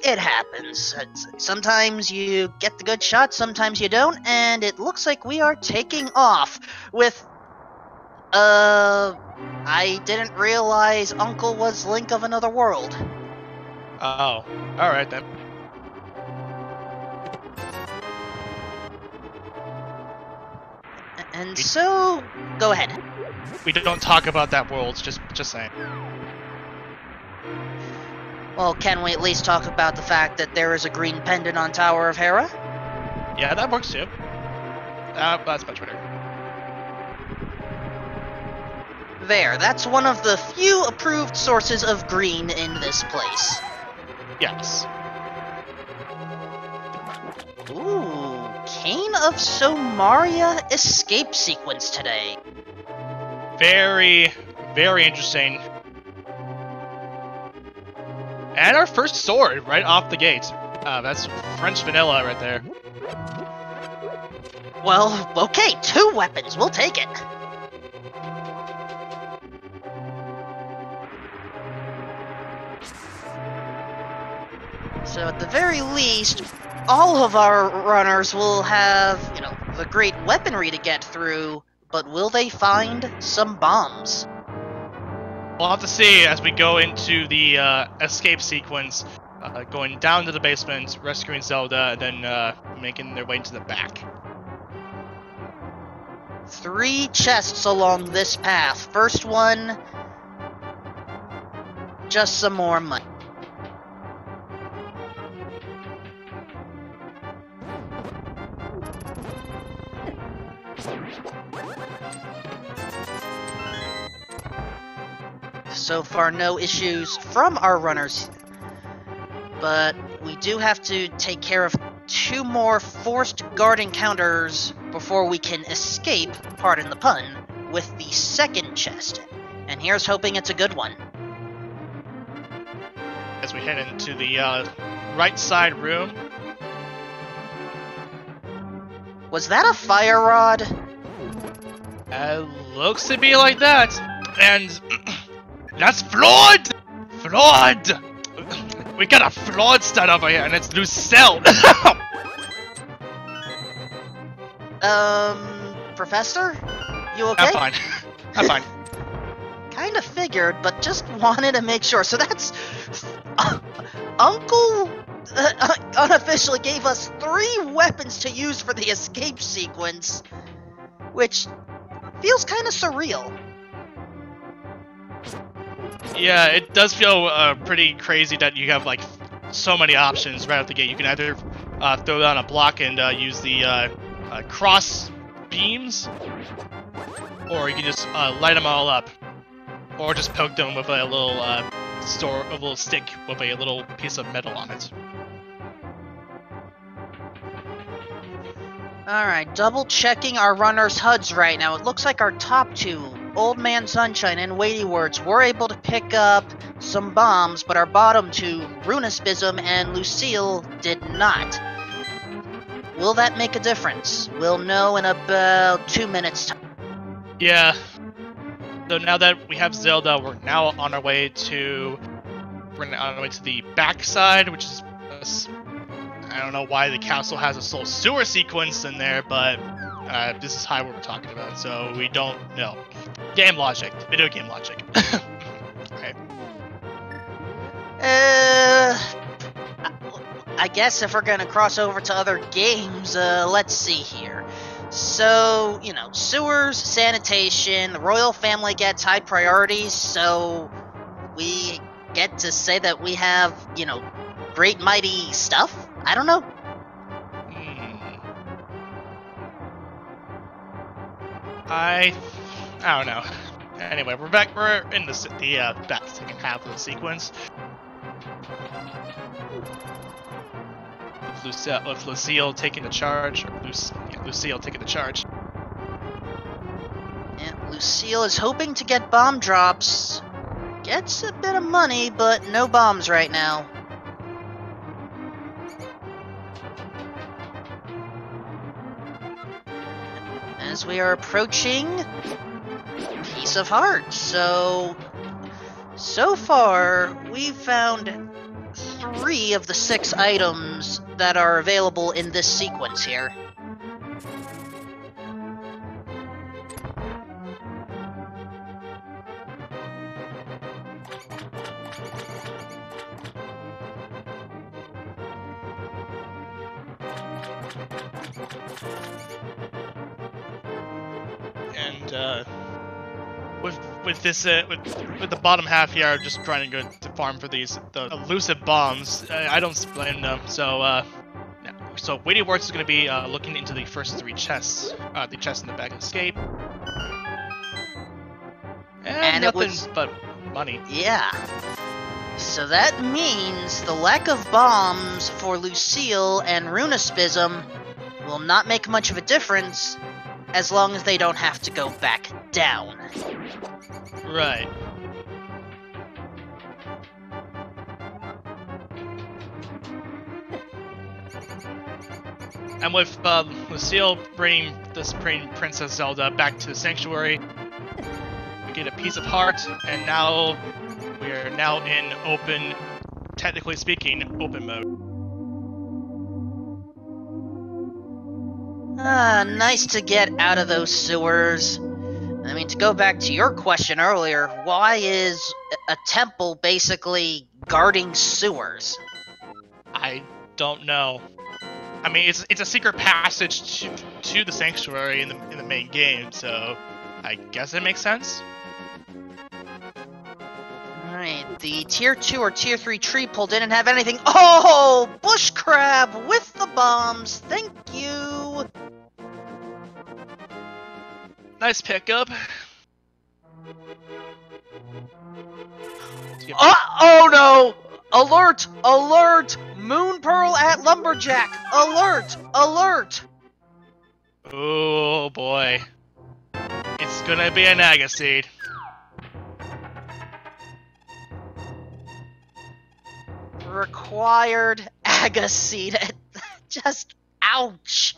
It happens. Sometimes you get the good shot, sometimes you don't, and it looks like we are taking off with... I didn't realize Uncle was Link of Another World. Oh, alright then. And so... Go ahead. We don't talk about that world, just saying. Well, can we at least talk about the fact that there is a green pendant on Tower of Hera? Yeah, that works too. That's much better. There, that's one of the few approved sources of green in this place. Yes. Ooh, Cane of Somaria escape sequence today. Very, very interesting. And our first sword right off the gate. That's French vanilla right there. Well, okay, 2 weapons, we'll take it. So at the very least, all of our runners will have, you know, the great weaponry to get through, but will they find some bombs? We'll have to see as we go into the escape sequence, going down to the basement, rescuing Zelda, and then making their way into the back. 3 chests along this path. First one, just some more money. So far, no issues from our runners, but we do have to take care of 2 more forced guard encounters before we can escape, pardon the pun, with the second chest. And here's hoping it's a good one. As we head into the right side room. Was that a fire rod? Looks to be like that. And that's flawed! Flawed! We got a flawed stud over here, and it's Lucille! Professor? You okay? I'm fine. I'm fine. Kinda figured, but just wanted to make sure. So that's... Uncle unofficially gave us 3 weapons to use for the escape sequence, which feels kinda surreal. Yeah, it does feel pretty crazy that you have like so many options right out the gate. You can either throw down a block and use the cross beams, or you can just light them all up, or just poke them with a little stick with a little piece of metal on it. Alright, double checking our runners' HUDs right now. It looks like our top 2, Old Man Sunshine and Weighty Words, were able to pick up some bombs, but our bottom 2, Runispism and Lucille, did not. Will that make a difference? We'll know in about 2 minutes' time. Yeah. So now that we have Zelda, we're now on our way to the backside, which is I don't know why the castle has a soul sewer sequence in there, but this is what we're talking about, so we don't know. Game logic. Video game logic. Okay. I guess if we're gonna cross over to other games, let's see here. So, you know, sewers, sanitation, the royal family gets high priorities, so we get to say that we have, you know, great mighty stuff? I don't know. I don't know. Anyway, we're back. We're in the second half of the sequence. With Lucille taking the charge, or Lucille taking the charge. Yeah, Lucille is hoping to get bomb drops. Gets a bit of money, but no bombs right now. As we are approaching Piece of Heart, so far we've found 3 of the 6 items that are available in this sequence here. And with this with the bottom half here, just trying to go to farm for the elusive bombs. I don't blame them. So so Weighty Works is going to be looking into the first 3 chests, the chest in the back escape, and nothing it was but money. Yeah. So that means the lack of bombs for Lucille and Runaspism will not make much of a difference as long as they don't have to go back down. Right. And with Lucille bringing Princess Zelda back to the Sanctuary, we get a piece of heart, and now we are now in open, technically speaking, open mode. Nice to get out of those sewers. I mean, to go back to your question earlier, why is a temple basically guarding sewers? I don't know. I mean, it's a secret passage to the Sanctuary in the main game, so I guess it makes sense. Alright, the Tier 2 or Tier 3 tree pull didn't have anything. Oh! Bush crab with the bombs! Thank you! Nice pickup. Oh no! Alert! Alert! Moon Pearl at Lumberjack! Alert! Alert! Oh boy. It's gonna be an Agaseed. Required Agaseed. Just ouch.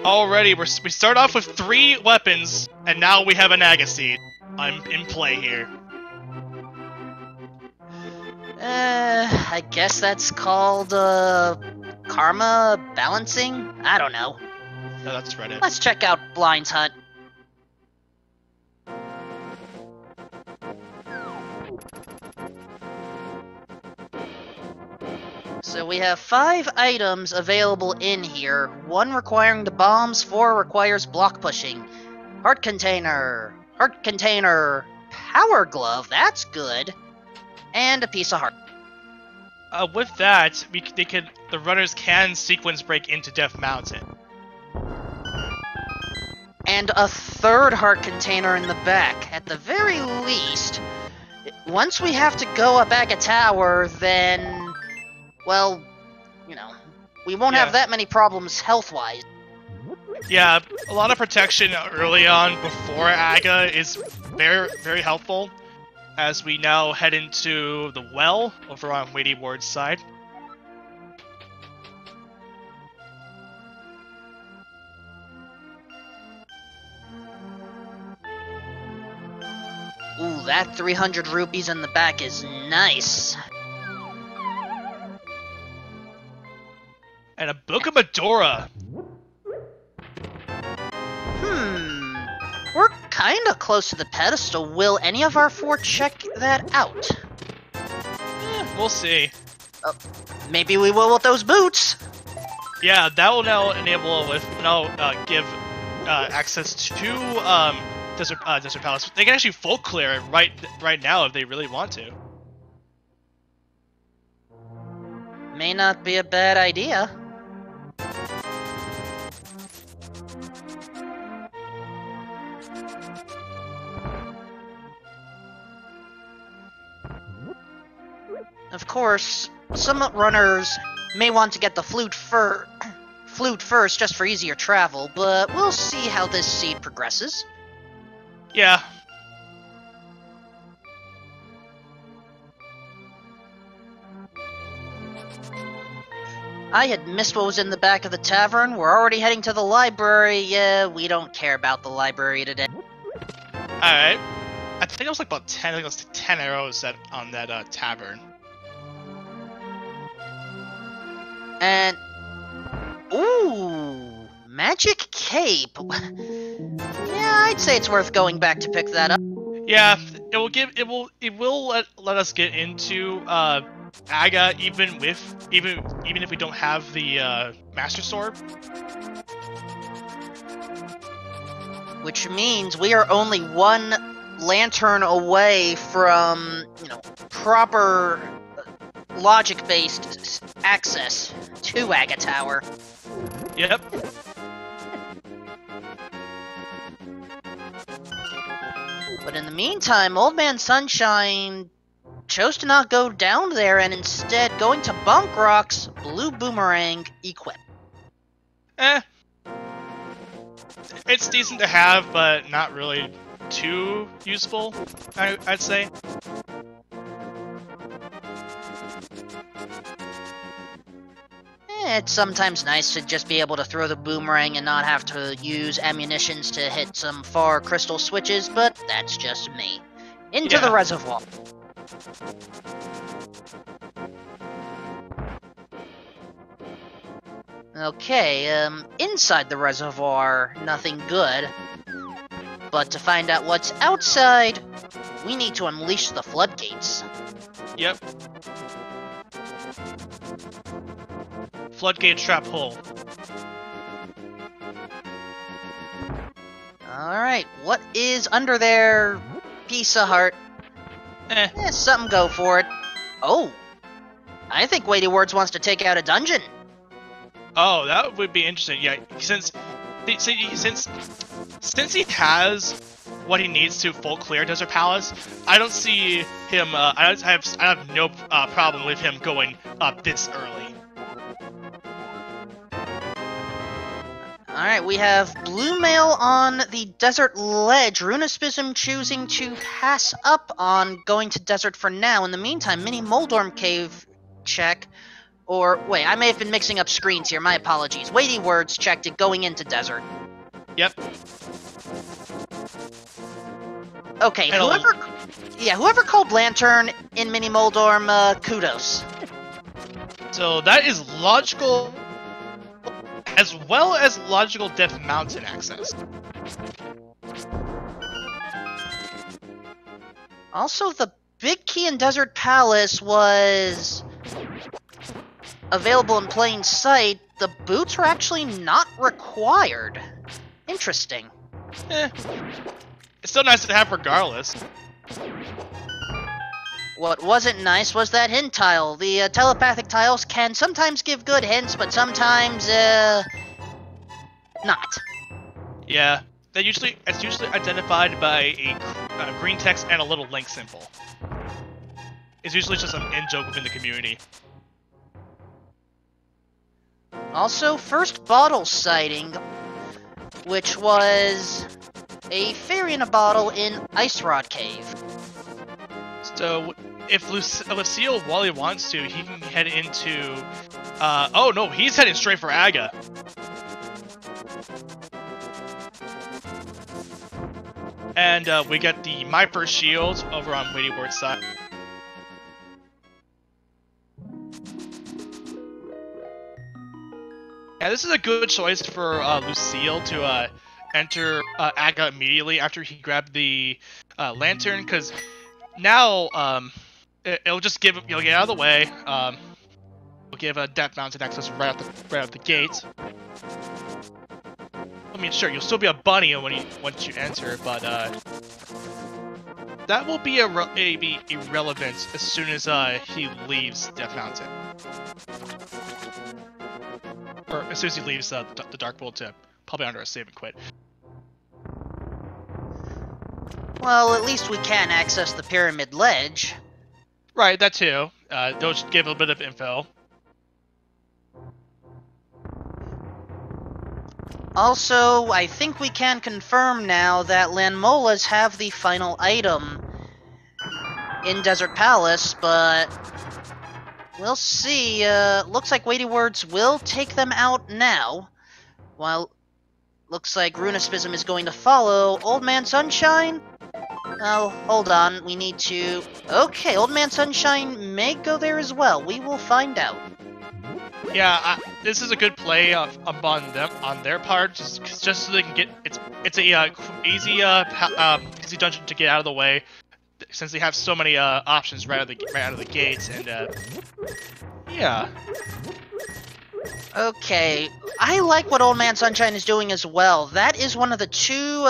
Already, we start off with 3 weapons, and now we have an Agaseed. I'm in play here. I guess that's called, karma balancing? I don't know. No, that's Reddit. Let's check out Blind's Hut. So we have 5 items available in here. 1 requiring the bombs, 4 requires block pushing. Heart container, power glove, that's good, and a piece of heart. With that, the runners can sequence break into Death Mountain. And a 3rd heart container in the back. At the very least, once we have to go up back a tower, then, well, you know, we won't have that many problems health-wise. Yeah, a lot of protection early on before Aga is very, very helpful, as we now head into the well over on Weighty Ward's side. Ooh, that 300 rupees in the back is nice. And a Book of Medora. We're kinda close to the pedestal. Will any of our 4 check that out? We'll see. Maybe we will with those boots. Yeah, that will now give access to Desert Palace. They can actually full clear it right now if they really want to. May not be a bad idea. Of course, some runners may want to get the flute first just for easier travel, but we'll see how this seed progresses. Yeah. I had missed what was in the back of the tavern. We're already heading to the library. Yeah, we don't care about the library today. Alright. I think it was like about 10, I think it was 10 arrows on that tavern. And... Ooh! Magic Cape! Yeah, I'd say it's worth going back to pick that up. Yeah, it will let us get into Aga even if we don't have the Master Sword. Which means we are only one lantern away from, proper logic-based access to Aga Tower. Yep. But in the meantime, Old Man Sunshine chose to not go down there and instead going to Bunk Rock's Blue Boomerang equip. It's decent to have, but not really too useful, I'd say. It's sometimes nice to just be able to throw the boomerang and not have to use ammunitions to hit some far crystal switches, but that's just me. Into the reservoir. Okay, inside the reservoir, nothing good. But to find out what's outside, we need to unleash the floodgates. Yep. Floodgate trap hole. Alright, what is under there? Piece of heart. Something go for it. Oh! I think Weighty Words wants to take out a dungeon. Oh, that would be interesting. Yeah, since he has what he needs to full clear Desert Palace, I don't see him. I have no problem with him going this early. Alright, we have Blue Mail on the Desert Ledge. Runaspism choosing to pass up on going to Desert for now. In the meantime, Mini Moldorm Cave check. Or, wait, I may have been mixing up screens here. My apologies. Weighty Words checked it going into Desert. Yep. Okay, whoever called Lantern in Mini Moldorm, kudos. So that is logical, as well as logical Death Mountain access. Also, the big key in Desert Palace was available in plain sight. The boots were actually not required. Interesting. It's still nice to have regardless. What wasn't nice was that hint tile. The telepathic tiles can sometimes give good hints, but sometimes, not. Yeah, it's usually identified by a green text and a little link symbol. It's usually just an in-joke within the community. Also, first bottle sighting, which was a fairy in a bottle in Ice Rod Cave. So, if Lucille, while he wants to, he can head into... oh no, he's heading straight for Aga. And we get the My First Shield over on Weighty Ward's side. Yeah, this is a good choice for Lucille to enter Aga immediately after he grabbed the lantern, because now it'll just get out of the way. We'll give a Death Mountain access right out the gate. I mean, sure, you'll still be a bunny once you enter, but that will be irrelevant as soon as he leaves Death Mountain. Or as soon as he leaves the Dark World to probably under a save and quit. Well, at least we can access the Pyramid Ledge. Right, that too. They'll just give a bit of info. Also, I think we can confirm now that Lanmolas have the final item in Desert Palace, but we'll see. Looks like Weighty Words will take them out now. While looks like Runaspism is going to follow. Old Man Sunshine? Oh, hold on. We need to... Okay, Old Man Sunshine may go there as well. We will find out. Yeah, this is a good play on their part, just so they can get it's a easy easy dungeon to get out of the way, since they have so many options right out of the gates, and yeah. Okay, I like what Old Man Sunshine is doing as well. That is one of the two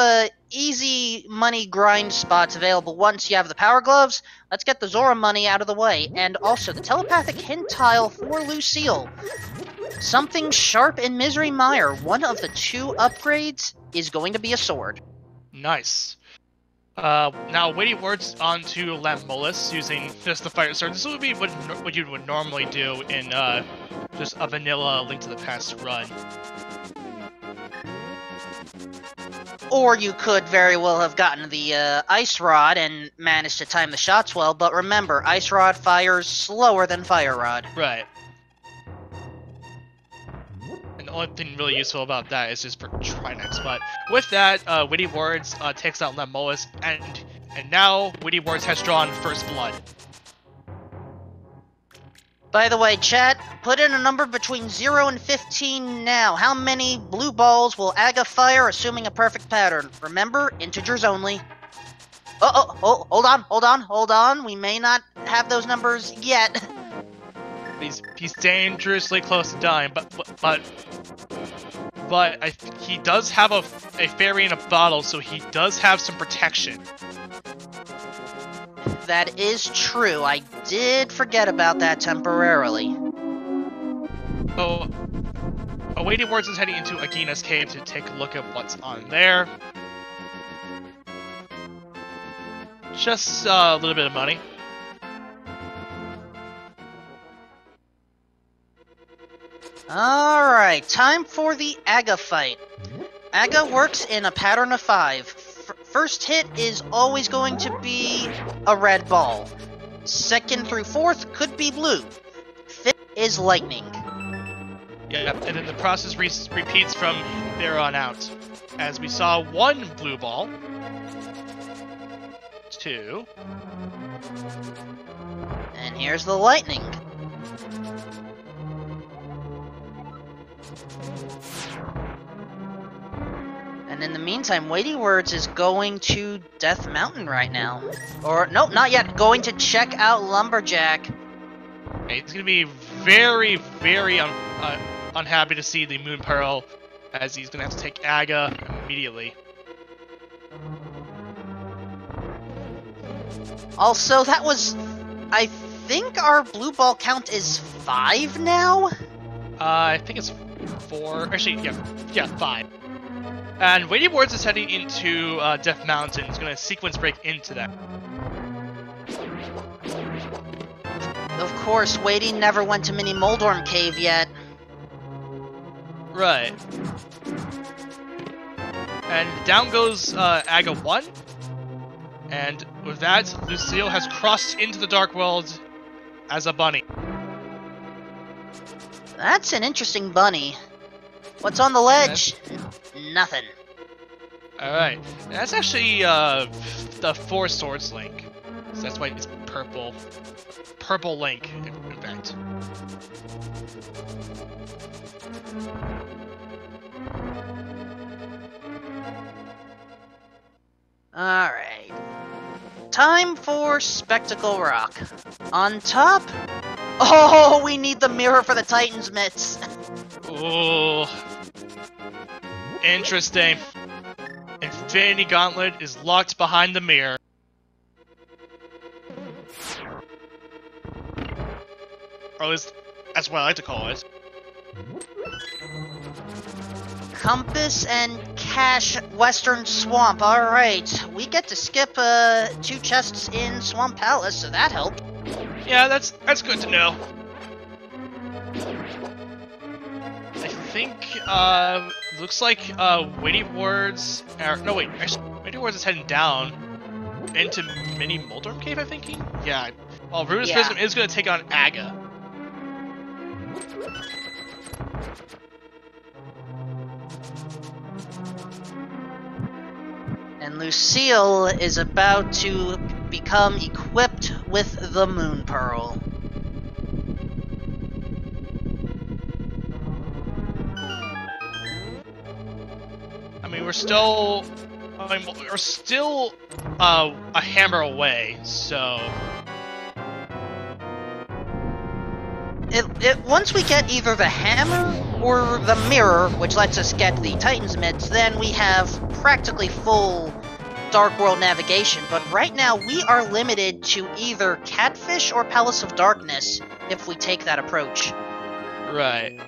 easy money grind spots available once you have the Power Gloves. Let's get the Zora money out of the way. And also, the Telepathic Hint Tile for Lucille. Something Sharp and Misery Mire. One of the two upgrades is going to be a sword. Nice. Now, Weighty Words onto Lamolus using just the Fire Sword. This would be what you would normally do in just a vanilla Link to the Past run. Or you could very well have gotten the Ice Rod and managed to time the shots well, but remember, Ice Rod fires slower than Fire Rod. Right. And the only thing really useful about that is just for Trinex. But with that, Witty Words takes out Lamolus, and now Witty Words has drawn First Blood. By the way, chat, put in a number between 0 and 15 now. How many blue balls will Aga fire, assuming a perfect pattern? Remember, integers only. Oh, hold on. We may not have those numbers yet. He's dangerously close to dying, but he does have a fairy in a bottle, so he does have some protection. That is true. I did forget about that temporarily. Oh, Awaiting Words is heading into Agina's cave to take a look at what's on there. Just a little bit of money. Alright, time for the Aga fight. Aga works in a pattern of 5. First hit is always going to be a red ball. Second through fourth could be blue. Fifth is lightning. Yeah, and then the process repeats from there on out. As we saw 1 blue ball. 2. And here's the lightning. And in the meantime, Weighty Words is going to Death Mountain right now. Or, nope, not yet. Going to check out Lumberjack. Okay, he's going to be very, very unhappy to see the Moon Pearl, as he's going to have to take Aga immediately. Also, that was... I think our blue ball count is 5 now? I think it's 4. Actually, yeah, 5. And Weighty Words is heading into Death Mountain. He's going to sequence break into that. Of course, Weighty never went to Mini Moldorm Cave yet. Right. And down goes Aga 1. And with that, Lucille has crossed into the Dark World as a bunny. That's an interesting bunny. What's on the ledge? Nothing. Alright. That's actually the Four Swords Link. So that's why it's purple. Purple Link, in fact. Alright. Time for Spectacle Rock. On top... Oh, we need the mirror for the Titan's mitts. Ooh. Interesting. Infinity Gauntlet is locked behind the mirror. Or at least, that's what I like to call it. Compass and Cache Western Swamp. Alright, we get to skip 2 chests in Swamp Palace, so that helped. Yeah, that's good to know. I think, looks like, Weighty Words... no, wait, actually, Weighty Words is heading down into Mini Moldorm Cave, I think? Yeah. Well, Ruinous Prism is going to take on Aga. And Lucille is about to become equipped with the Moon Pearl. mean, we're still a hammer away, so. Once we get either the hammer or the mirror, which lets us get the Titan's mids, then we have practically full Dark World navigation. But right now, we are limited to either Catfish or Palace of Darkness if we take that approach. Right.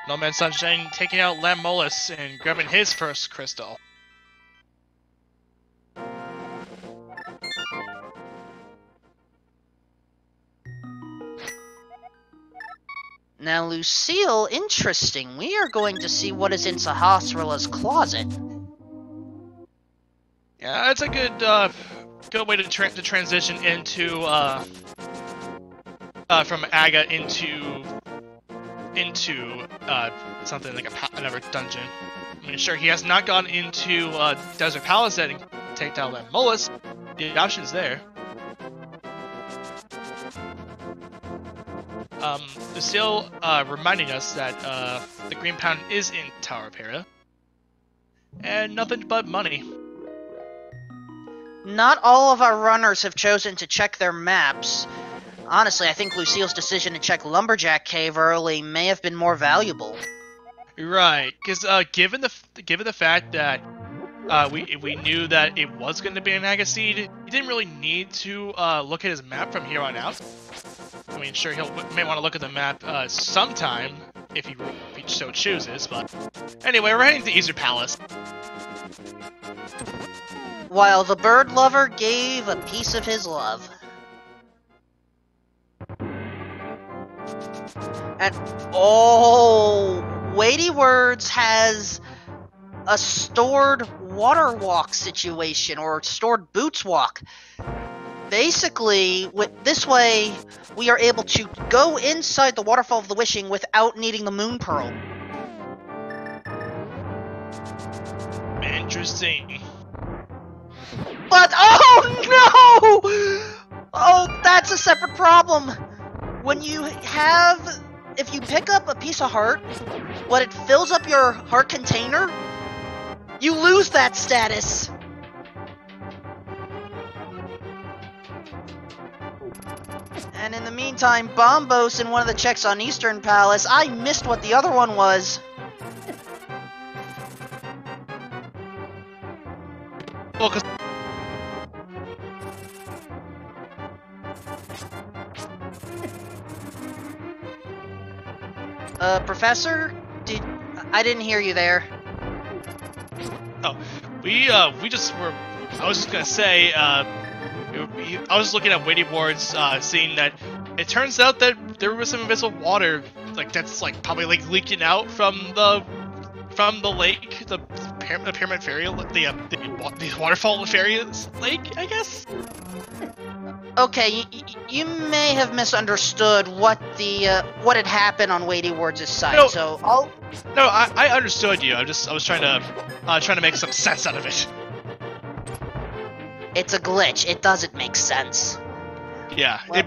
No Man Sunshine taking out Lamolus and grabbing his first crystal. Now, Lucille, interesting. We are going to see what is in Sahasrara's closet. Yeah, that's a good way to transition into from Aga into something like another dungeon. I mean, sure, he has not gone into Desert Palace yet and take down that Molus. The option's there. Lucille reminding us that the Green Pound is in Tower of Hera, and nothing but money. Not all of our runners have chosen to check their maps. Honestly, I think Lucille's decision to check Lumberjack Cave early may have been more valuable. Right, because given the fact that we knew that it was going to be an Agaseed, he didn't really need to look at his map from here on out. I mean, sure, may want to look at the map sometime if he so chooses, but anyway, we're heading to Eastern Palace. While the bird lover gave a piece of his love. And Weighty Words has a stored water walk situation, or stored boots walk. Basically, this way, we are able to go inside the Waterfall of the Wishing without needing the Moon Pearl. Interesting. But, oh no! Oh, that's a separate problem. When you have, if you pick up a piece of heart, when it fills up your heart container, you lose that status. And in the meantime, Bombos in one of the checks on Eastern Palace, I missed what the other one was. Well, 'cause Professor? I didn't hear you there. Oh, we just were. I was just gonna say, I was looking at Weighty Wards, seeing that it turns out that there was some invisible water, like that's like probably like leaking out from the lake, the Pyramid Fairy, the Waterfall Fairy Lake, I guess. Okay, you may have misunderstood what had happened on Weighty Words' side. No, so I understood you. I was trying to make some sense out of it. It's a glitch. It doesn't make sense. Yeah. Well,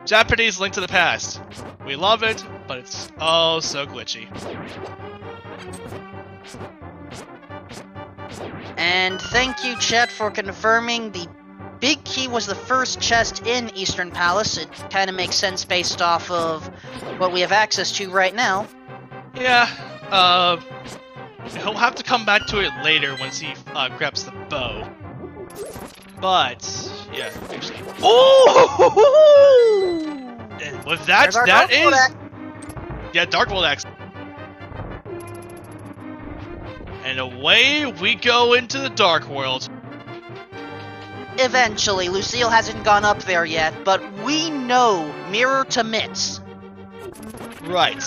Japanese Link to the Past. We love it, but it's oh so glitchy. And thank you, Chet, for confirming the big key was the first chest in Eastern Palace. It kind of makes sense based off of what we have access to right now. Yeah, he'll have to come back to it later once he grabs the bow. But, yeah, actually. Oh! And with that is... Yeah, Dark World Axe. And away we go into the Dark World. Eventually, Lucille hasn't gone up there yet, but we know Mirror to Mitts. Right.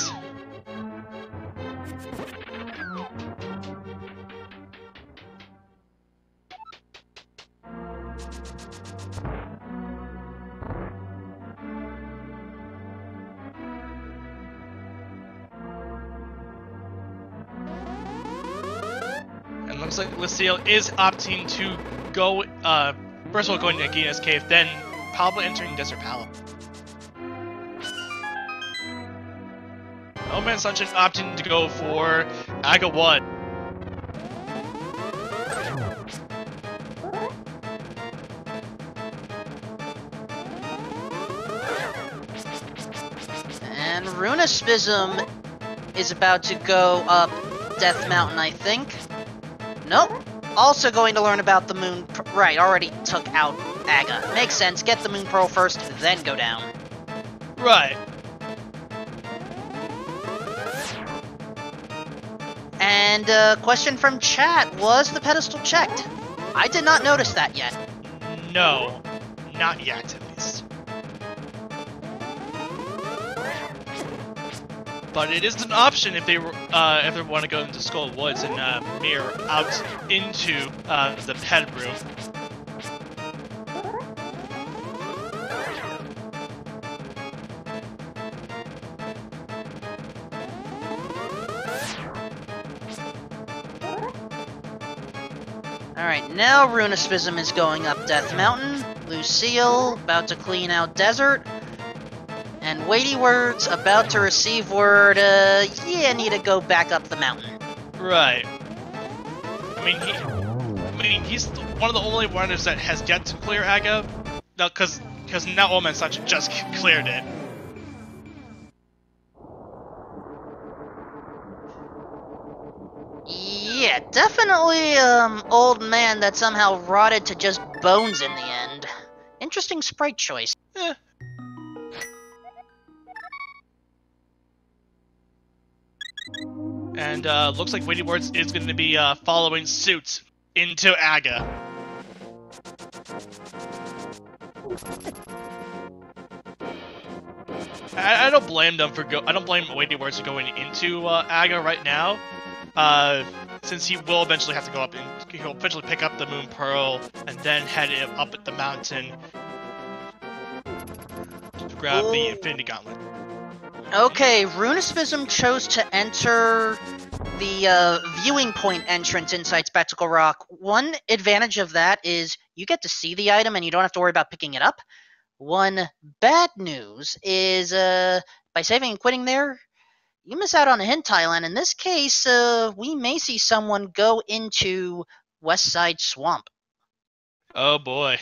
And looks like Lucille is opting to go, first of all going to Nagina's cave, then probably entering Desert Palace. Old Man Sunshine opting to go for Aga 1. And Runasphism is about to go up Death Mountain, I think. Nope. Also going to learn about the Moon... Right, already took out Aga. Makes sense. Get the Moon Pearl first, then go down. Right. And question from chat, was the pedestal checked? I did not notice that yet. No. Not yet, at least. But it is an option if they want to go into Skull Woods and mirror out into the ped room. Alright, now Runasphism is going up Death Mountain. Lucille about to clean out Desert. And Weighty Words about to receive word, yeah, need to go back up the mountain. Right. I mean, he's one of the only runners that has yet to clear Aga. No, because now Old Man Sunshine just cleared it. Yeah, definitely, old man that somehow rotted to just bones in the end. Interesting sprite choice. Eh. And looks like Weighty Words is going to be following suit into Aga. I don't blame them for I don't blame Weighty Words for going into Aga right now, since he will eventually have to go up and he'll eventually pick up the Moon Pearl and then head up at the mountain to grab the Infinity Gauntlet. Okay, Runasphism chose to enter the viewing point entrance inside Spectacle Rock. One advantage of that is you get to see the item and you don't have to worry about picking it up. One bad news is by saving and quitting there, you miss out on a hint tile, and in this case, we may see someone go into West Side Swamp. Oh boy.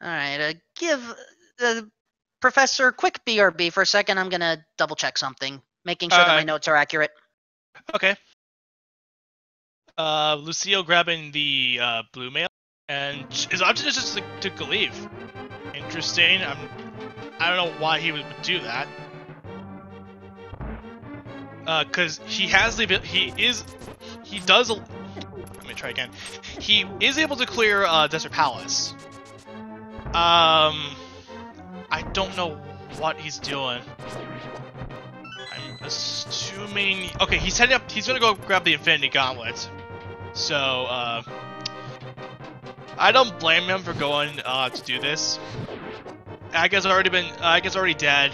Alright, give Professor quick BRB for a second. I'm gonna double check something, making sure that my notes are accurate. Okay. Lucille grabbing the blue mail, and his option is just to leave. Interesting. I don't know why he would do that. Cause he has the he does. Let me try again. He is able to clear Desert Palace. I don't know what he's doing. I'm assuming... Okay, he's heading up... He's gonna go grab the Infinity Gauntlet. So, I don't blame him for going to do this. Aga's already dead.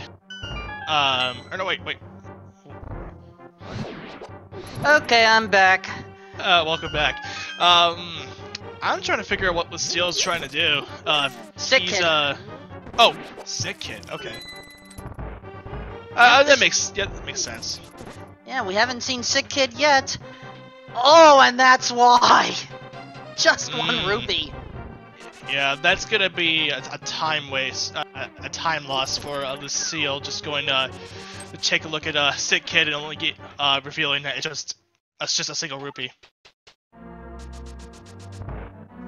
Or no, wait. Okay, I'm back. Welcome back. I'm trying to figure out what Lucille's trying to do. Sick kid. Oh, sick kid. Okay. That makes sense. Yeah, we haven't seen Sick Kid yet. Oh, and that's why. Just 1 rupee. Yeah, that's gonna be a time waste, a time loss for Lucille. Just going to take a look at Sick Kid and only get revealing that it's just a single rupee.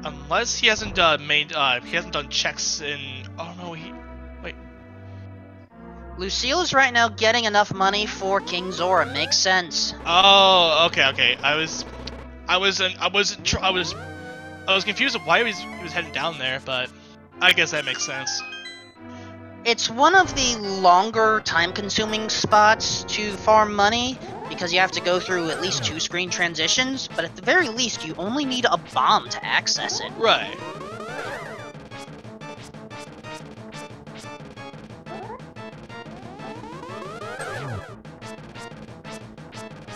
Unless he hasn't he hasn't done checks in. Oh no, wait. Lucille's right now getting enough money for King Zora. Makes sense. Oh, okay. I was confused of why he was heading down there, but I guess that makes sense. It's one of the longer time-consuming spots to farm money, because you have to go through at least 2 screen transitions, but at the very least, you only need a bomb to access it. Right.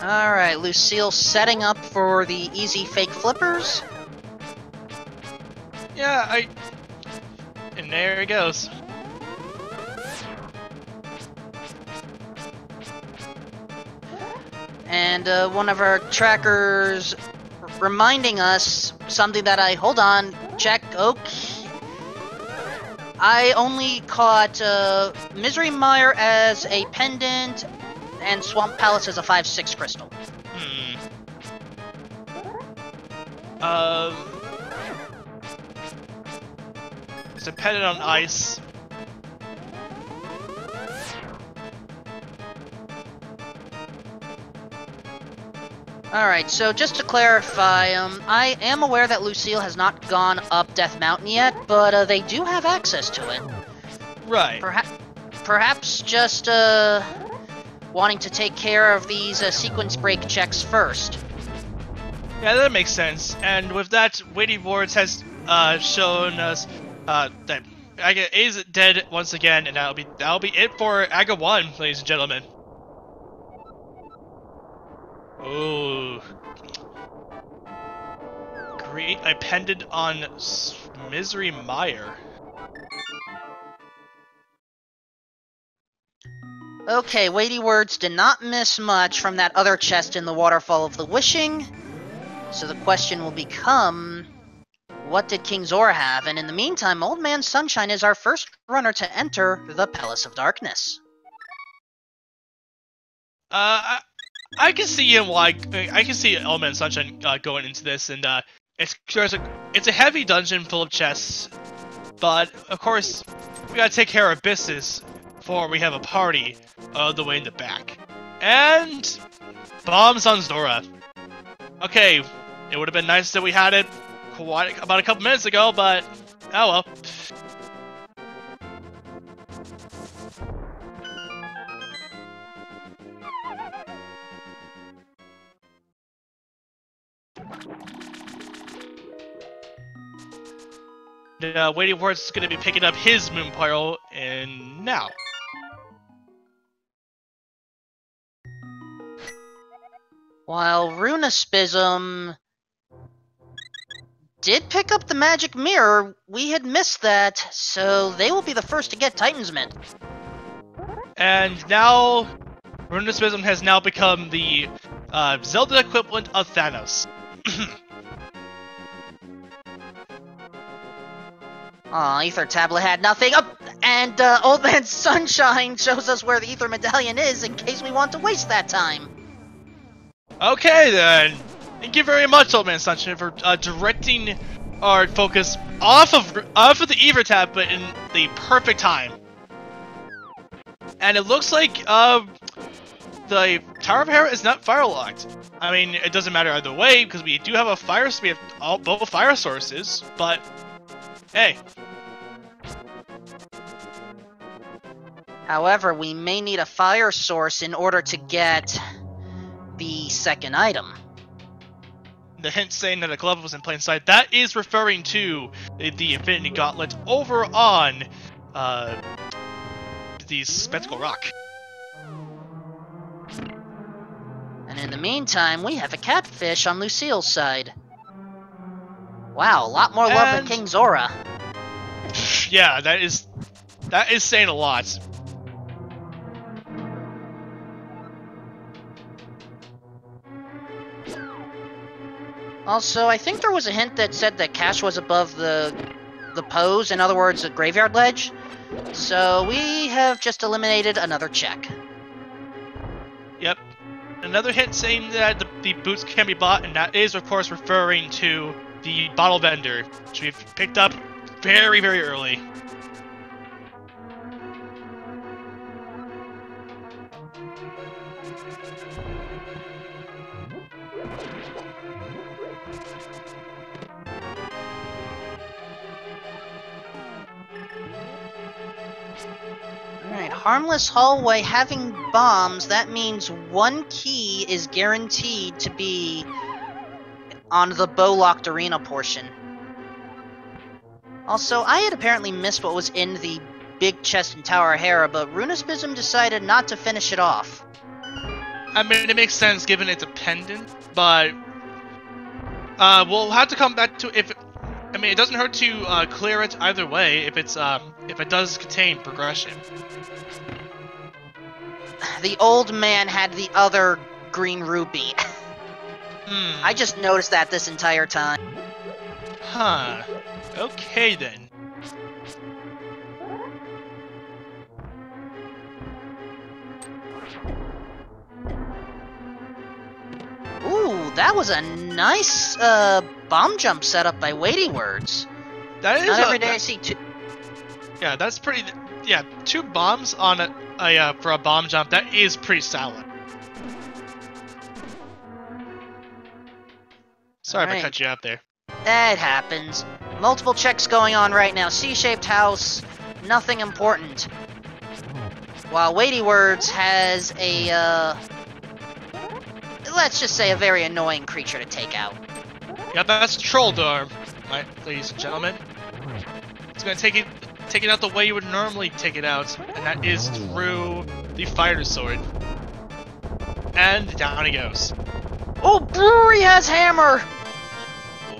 Alright, Lucille setting up for the easy fake flippers. Yeah, and there he goes. And one of our trackers reminding us something that hold on, check, okay. I only caught Misery Mire as a pendant and Swamp Palace as a 5/6 crystal. It's dependent on ice. Alright, so just to clarify, I am aware that Lucille has not gone up Death Mountain yet, but they do have access to it. Right. Perhaps just wanting to take care of these sequence break checks first. Yeah, that makes sense. And with that, Weighty Wards has shown us that Aga is dead once again, and that'll be it for Aga 1, ladies and gentlemen. Ooh. Great, I pended on Misery Mire. Okay, Weighty Words did not miss much from that other chest in the Waterfall of the Wishing. So the question will become, what did King Zora have? And in the meantime, Old Man Sunshine is our first runner to enter the Palace of Darkness. I can see him I can see Old Man Sunshine going into this, and it's a heavy dungeon full of chests, but of course we gotta take care of business before we have a party all the way in the back. And bombs on Zora. Okay, it would have been nice that we had it about a couple minutes ago, but oh well. Weighty Wards is going to be picking up his Moon Pearl and now. While Runaspism did pick up the Magic Mirror, we had missed that, so they will be the first to get Titan's Mint. And now, Runaspism has now become the Zelda equivalent of Thanos. Aw, Ether Tablet had nothing. Oh, and Old Man Sunshine shows us where the Ether Medallion is in case we want to waste that time. Okay then. Thank you very much, Old Man Sunshine, for directing our focus off of the Ether Tablet in the perfect time. And it looks like the Tower of Hera is not fire locked. I mean, it doesn't matter either way because we do have we have both fire sources, but hey. However, we may need a fire source in order to get the second item. The hint saying that a glove was in plain sight, that is referring to the Infinity Gauntlet over on the Spectacle Rock. And in the meantime, we have a catfish on Lucille's side. Wow, a lot more love than King Zora. Yeah, that is saying a lot. Also, I think there was a hint that said that Cash was above the pose, in other words, the graveyard ledge. So we have just eliminated another check. Yep. Another hint saying that the boots can be bought, and that is, of course, referring to the bottle vendor, which we've picked up very, very early. Alright, Harmless Hallway having bombs, that means one key is guaranteed to be on the bow-locked arena portion. Also, I had apparently missed what was in the big chest in Tower of Hera, but Runaspism decided not to finish it off. I mean, it makes sense given it's a pendant, but we'll have to come back to if. I mean, it doesn't hurt to clear it either way if it's if it does contain progression. The old man had the other green rupee. I just noticed that this entire time. Huh. Okay then. Ooh, that was a nice bomb jump setup by Waiting Words. That is not every day I see two. Yeah, that's pretty. Yeah, 2 bombs on a for a bomb jump. That is pretty solid. Sorry if I cut you out there. That happens. Multiple checks going on right now. C-shaped house, nothing important. While Weighty Words has a, let's just say a very annoying creature to take out. Yeah, that's Trolldorm, right, ladies and gentlemen. It's gonna take it out the way you would normally take it out, and that is through the Fire Sword. And down he goes. Oh, Brewery has hammer!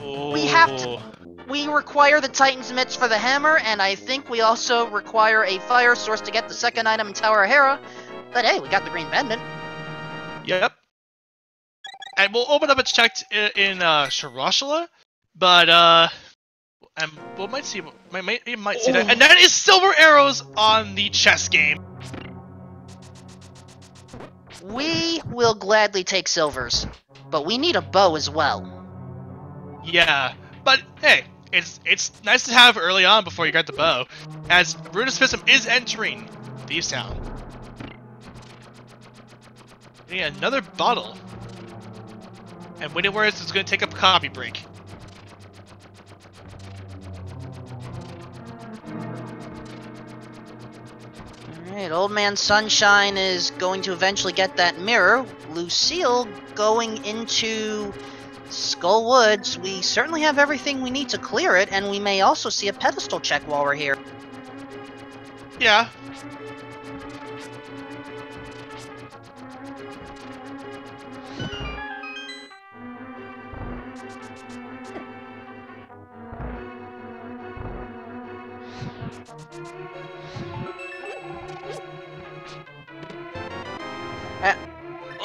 Oh. We require the Titan's Mitts for the hammer, and I think we also require a fire source to get the second item in Tower of Hera. But hey, we got the green pendant. Yep. And we'll open up a check in Shirashula, but and we might see, we might see that, and that is silver arrows on the chess game. We will gladly take silvers, but we need a bow as well. Yeah, but hey, it's nice to have early on before you get the bow, as Runicism is entering Thieves Town. We need another bottle, and Winnie Words is going to take up a coffee break. Alright, Old Man Sunshine is going to eventually get that mirror. Lucille going into Skull Woods. We certainly have everything we need to clear it, and we may also see a pedestal check while we're here. Yeah.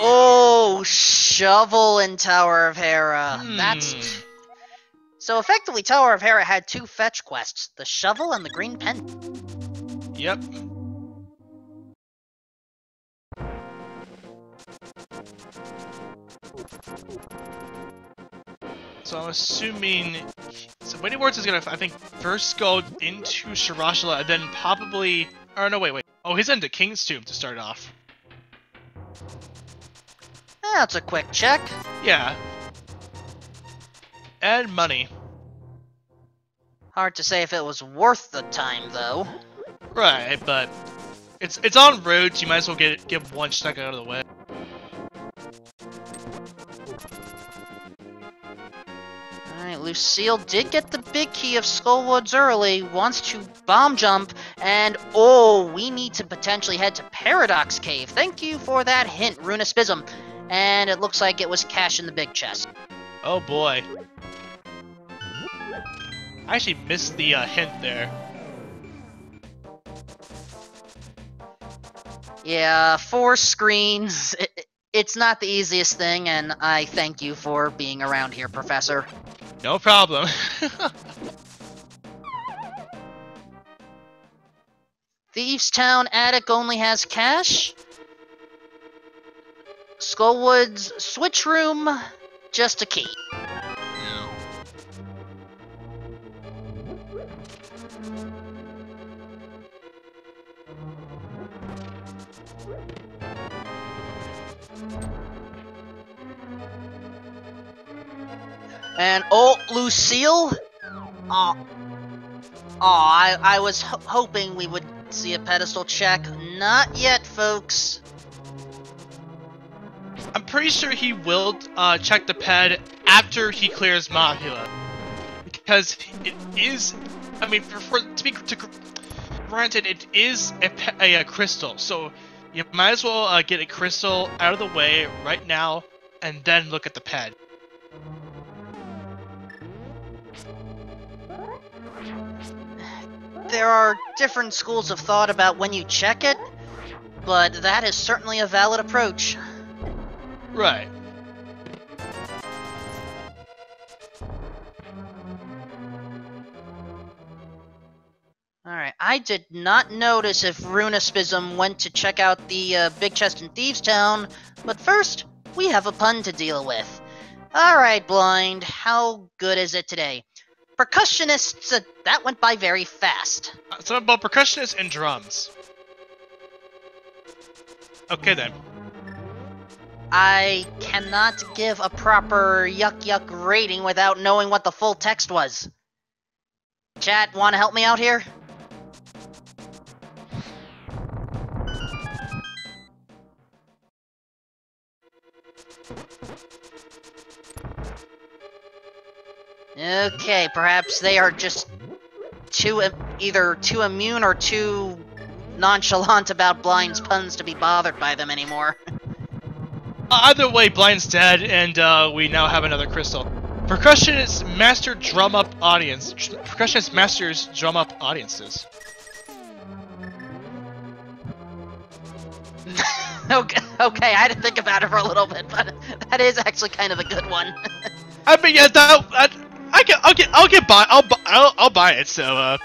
Oh, shovel in Tower of Hera. That's... So effectively, Tower of Hera had 2 fetch quests, the shovel and the green pendant. Yep. So I'm assuming... So Winnie Words is gonna, I think, first go into Shirashula and then probably... Or no, wait. Oh, he's into King's Tomb to start off. That's a quick check. Yeah. And money. Hard to say if it was worth the time, though. Right, but it's on roads. You might as well get one check out of the way. Alright, Lucille did get the big key of Skullwoods early, wants to bomb jump, and oh, we need to potentially head to Paradox Cave. Thank you for that hint, Runispism. And it looks like it was cash in the big chest. Oh boy. I actually missed the hint there. Yeah, 4 screens. It's not the easiest thing, and I thank you for being around here, Professor. No problem. Thieves Town Attic only has cash. Skullwood's Switch Room, just a key. And oh, Lucille? I was hoping we would see a pedestal check. Not yet, folks. I'm pretty sure he will check the ped after he clears Mahula, because it is. I mean, granted, it is a crystal, so You might as well get a crystal out of the way right now, and then look at the pad. There are different schools of thought about when you check it, but that is certainly a valid approach. Right. Alright, I did not notice if Runispism went to check out the big chest in Thieves Town, but first, we have a pun to deal with. Alright, Blind, how good is it today? Percussionists, that went by very fast. Something about percussionists and drums. Okay then. I cannot give a proper yuck rating without knowing what the full text was. Chat, wanna help me out here? Okay, perhaps they are just either too immune or too nonchalant about Blind's puns to be bothered by them anymore. Either way, Blind's dead, and we now have another crystal. Percussionist master drum up audience. Percussionist masters drum up audiences. Okay, I had to think about it for a little bit, but that is actually kind of a good one. I mean, yeah, I'll buy it. So,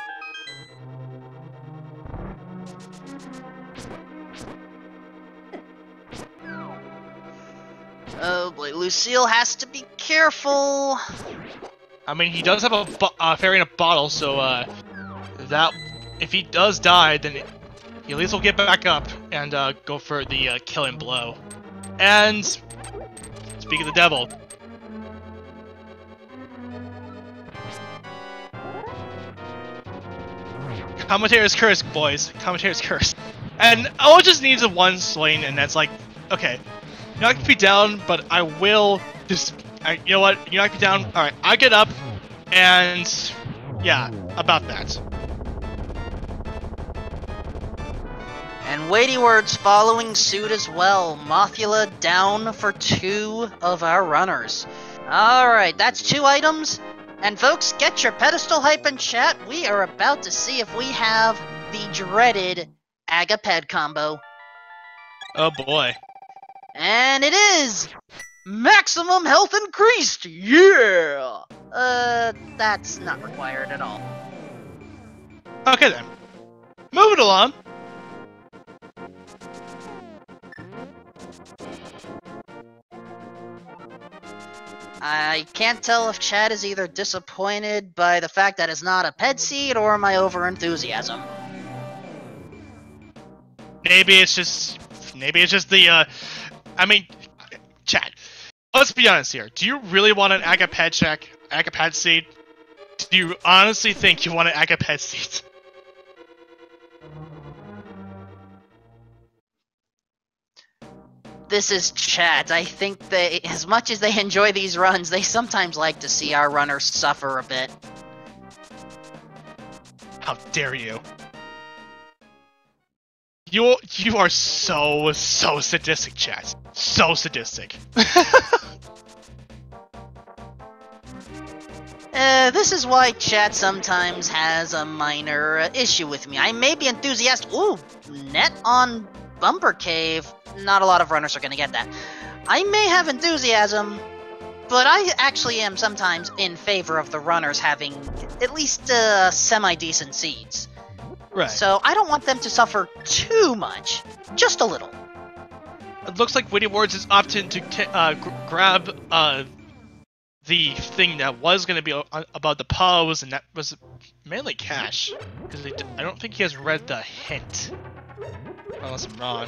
Oh boy, Lucille has to be careful. I mean, he does have a fairy in a bottle, so that if he does die, then he at least will get back up and go for the killing blow. And speak of the devil. Commentator's curse, boys. Commentator's curse. And all it just needs is one swing, and that's like, okay, you knock me down, but I will just, you know what, you knock me down, alright, I get up, and yeah, about that. And weighty words following suit as well. Mothula down for 2 of our runners. Alright, that's 2 items. And folks, get your pedestal hype in chat. We are about to see if we have the dreaded Agaped combo. Oh boy. And it is! Maximum health increased! Yeah! That's not required at all. Okay then. Moving along. I can't tell if chat is either disappointed by the fact that it's not a ped seed or my over-enthusiasm. Maybe it's just the, I mean, chat, let's be honest here. Do you really want an Agaped seed? Do you honestly think you want an Agaped seed? This is chat. I think they, as much as they enjoy these runs, they sometimes like to see our runners suffer a bit. How dare you? You are so sadistic, chat. So sadistic. This is why chat sometimes has a minor issue with me. I may be enthusiastic. Ooh, net on Bumper Cave. Not a lot of runners are gonna get that. I may have enthusiasm, but I actually am sometimes in favor of the runners having at least semi-decent seeds. Right. So I don't want them to suffer too much. Just a little. It looks like Witty Words is opting to grab the thing that was going to be about the pose, and that was mainly Cash. Because I don't think he has read the hint. Unless I'm wrong.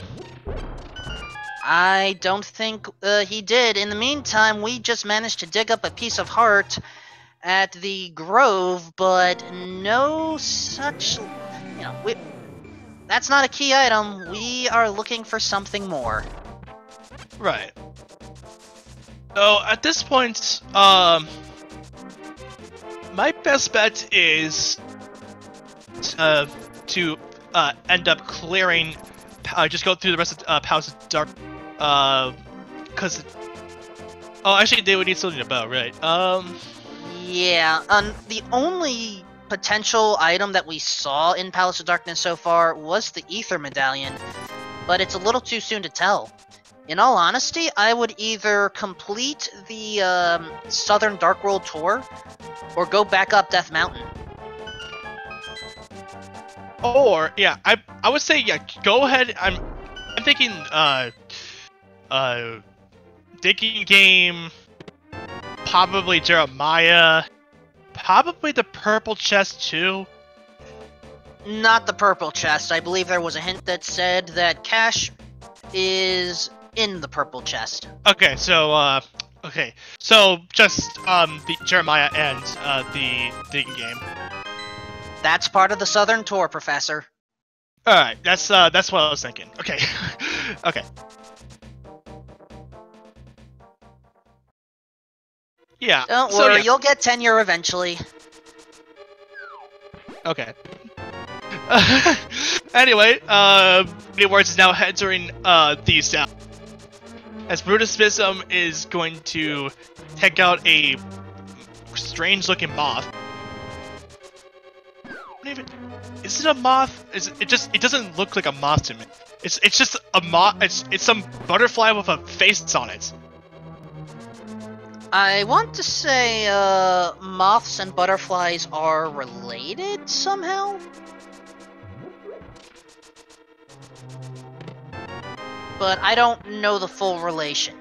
I don't think he did. In the meantime, we just managed to dig up a piece of heart at the Grove, but no such... You know, that's not a key item. We are looking for something more. Right. So, at this point, my best bet is to end up clearing just go through the rest of Palace of Dark, because. Oh, actually, they would need something to bow, right? Yeah, the only potential item that we saw in Palace of Darkness so far was the Ether Medallion, but it's a little too soon to tell. In all honesty, I would either complete the Southern Dark World tour, or go back up Death Mountain. Or yeah, I would say yeah, go ahead. I'm thinking Digging Game, probably Jeremiah, probably the Purple Chest too. Not the Purple Chest. I believe there was a hint that said that cash is in the Purple Chest. Okay, so just the Jeremiah and the Digging Game. That's part of the Southern tour, Professor. All right, that's what I was thinking. Okay, okay. Yeah. Don't worry, you'll get tenure eventually. Okay. Anyway, Words is now entering the south, as Brutuspism is going to take out a strange-looking moth. Is it a moth? It doesn't look like a moth to me. It's just a moth. It's some butterfly with a face on it. I want to say moths and butterflies are related somehow. But I don't know the full relation.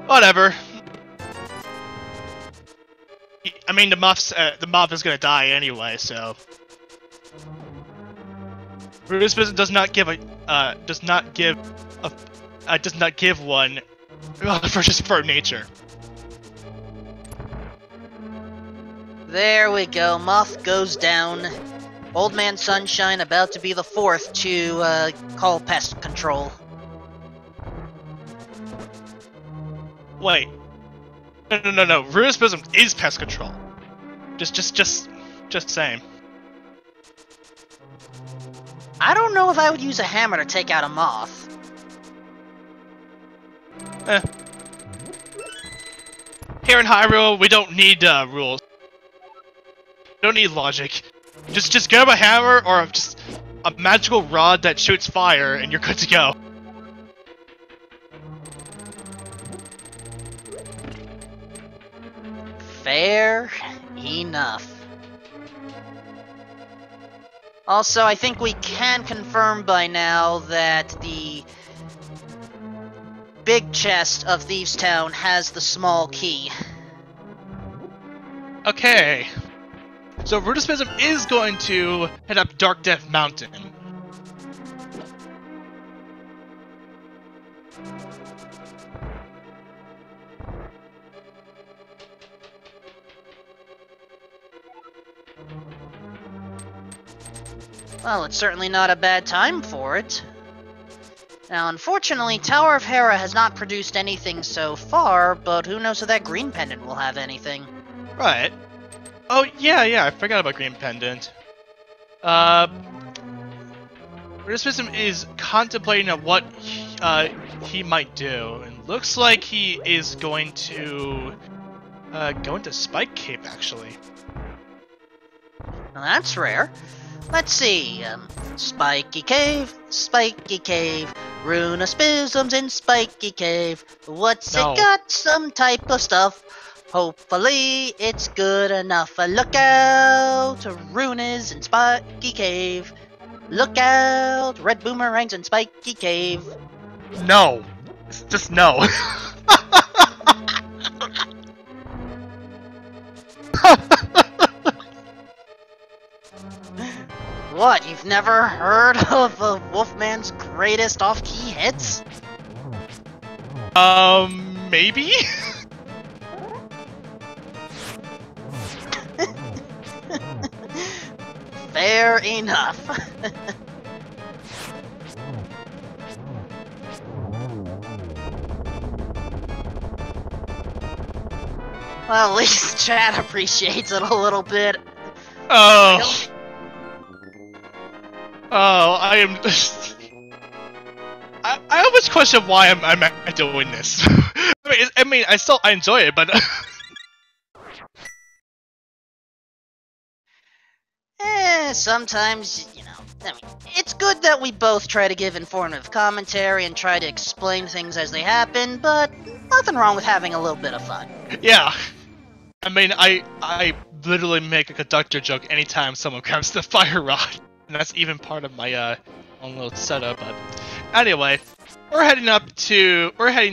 Whatever. I mean, the moth is gonna die anyway, so. Brutuspism does not give one for just for nature. There we go. Moth goes down. Old Man Sunshine about to be the fourth to call pest control. Wait. No. Brutuspism is pest control. Just saying. I don't know if I would use a hammer to take out a moth. Here in Hyrule, we don't need rules. We don't need logic. Just grab a hammer or just a magical rod that shoots fire, and you're good to go. Fair enough. Also, I think we can confirm by now that the big chest of Thieves' Town has the small key. Okay. So Brutuspism is going to head up Dark Death Mountain. Well, it's certainly not a bad time for it. Now, unfortunately, Tower of Hera has not produced anything so far, but who knows if that green pendant will have anything. Right. Oh, yeah, I forgot about Green Pendant. Brutuspism is contemplating on what he might do, and looks like he is going to go into Spike Cave, actually. Now, that's rare. Let's see, Spiky Cave, Runaspism's in Spiky Cave. What's it got? Some type of stuff. Hopefully, it's good enough. Look out! Rune is in Spiky Cave. Look out! Red boomerangs in Spiky Cave. No. Just no. What, you've never heard of Wolfman's greatest off-key hits? Maybe? Fair enough. Well, at least chat appreciates it a little bit. Oh. Oh, I am. I always question why I'm doing this. I enjoy it, but. Sometimes, I mean, it's good that we both try to give informative commentary and try to explain things as they happen, but nothing wrong with having a little bit of fun. Yeah. I mean, I literally make a conductor joke anytime someone grabs the fire rod. And that's even part of my own little setup, but anyway, we're heading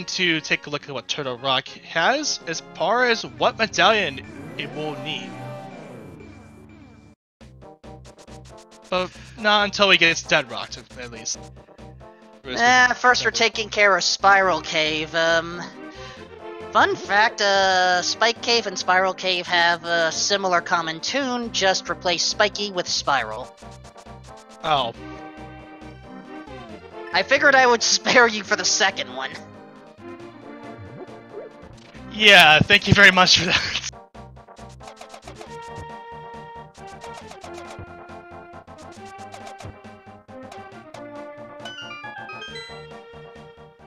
to take a look at what Turtle Rock has as far as what medallion it will need. But not until we get Dead Rock, at least. First we're taking care of Spiral Cave. Fun fact, Spike Cave and Spiral Cave have a similar common tune, just replace Spiky with Spiral. Oh. I figured I would spare you for the second one. Yeah, thank you very much for that.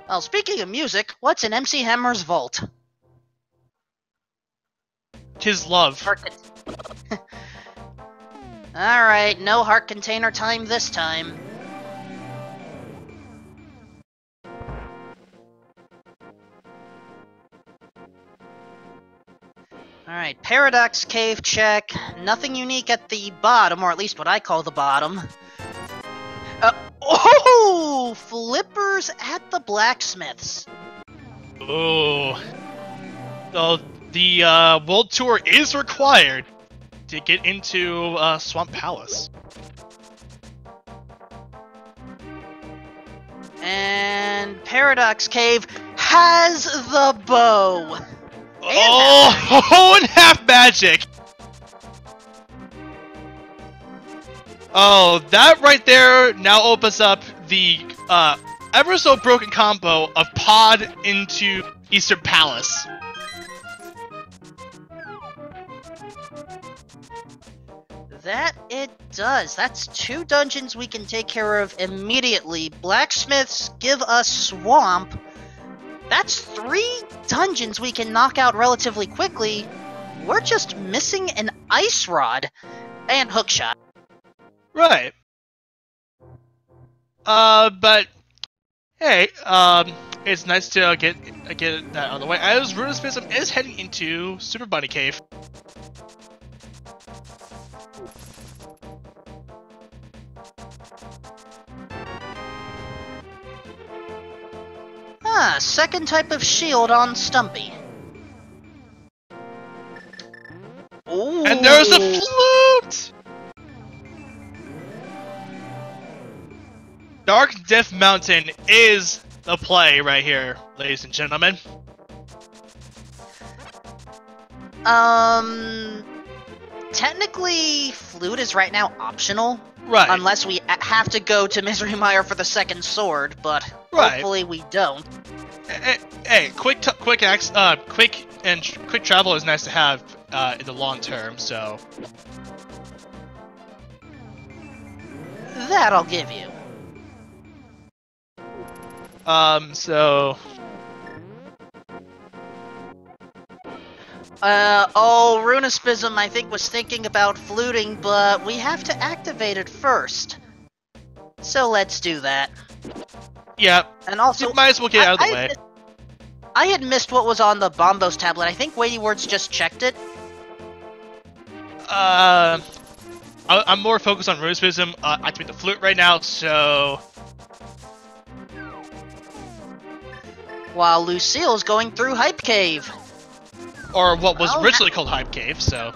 Well, speaking of music, what's in MC Hammer's vault? His love. Alright, no heart container time this time. Alright, Paradox Cave check. Nothing unique at the bottom, or at least what I call the bottom. Oh! Flippers at the blacksmiths. Oh. So the world tour is required to get into Swamp Palace. And Paradox Cave has the bow. And half magic. Oh, that right there now opens up the ever so broken combo of Pod into Eastern Palace. That it does. That's 2 dungeons we can take care of immediately. Blacksmiths give us Swamp. That's 3 dungeons we can knock out relatively quickly. We're just missing an Ice Rod and Hookshot. Right. But hey, it's nice to get that out of the way. As Runespism is heading into Super Bunny Cave. Ah, second type of shield on Stumpy. Ooh. And there's a flute! Dark Death Mountain is the play right here, ladies and gentlemen. Technically, flute is right now optional. Right. Unless we have to go to Misery Mire for the second sword, but hopefully we don't. Hey, quick travel is nice to have in the long term, so. That I'll give you. So. Runespism I think was thinking about fluting, but we have to activate it first. So let's do that. Yeah. And also, you might as well get out of the way. I had missed what was on the Bombos tablet. I think Weighty Words just checked it. I'm more focused on Runespism. Activate the flute right now, so. While Lucille's going through Hype Cave. Or what was originally called Hype Cave, so.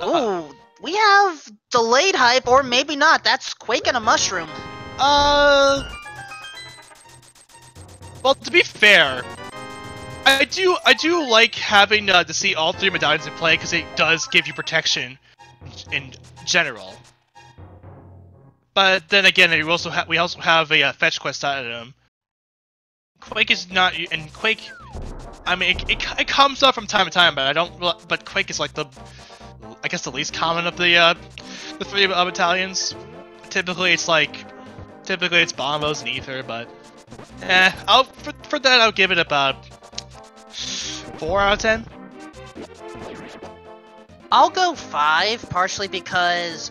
Ooh, we have delayed hype, or maybe not. That's Quake and a Mushroom. Well, to be fair, I do like having to see all 3 medallions in play because it does give you protection in general. But then again, we also have a fetch quest item. Quake is not, and Quake. I mean, it comes up from time to time, but I don't. But Quake is like I guess the least common of the the three battalions. Typically it's bombos and ether, but for that I'll give it about 4 out of 10. I'll go 5, partially because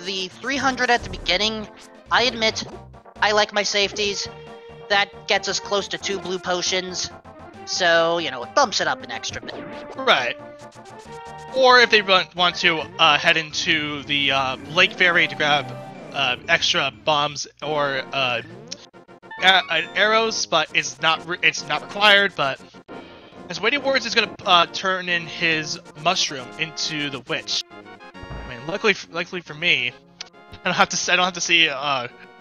the 300 at the beginning, I admit, I like my safeties. That gets us close to 2 blue potions, so, you know, it bumps it up an extra bit. Right. Or if they want to head into the Lake Ferry to grab extra bombs or arrows, but it's not required, but... As Weighty Words is gonna turn in his mushroom into the witch. I mean, luckily for me, I don't have to see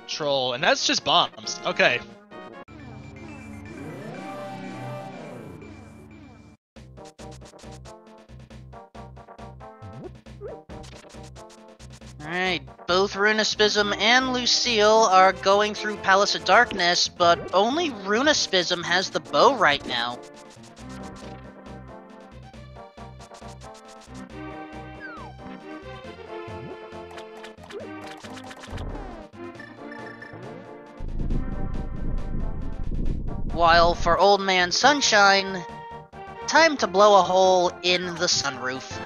troll, and that's just bombs. Okay. Alright, both Runaspism and Lucille are going through Palace of Darkness, but only Runaspism has the bow right now. While for Old Man Sunshine, time to blow a hole in the sunroof.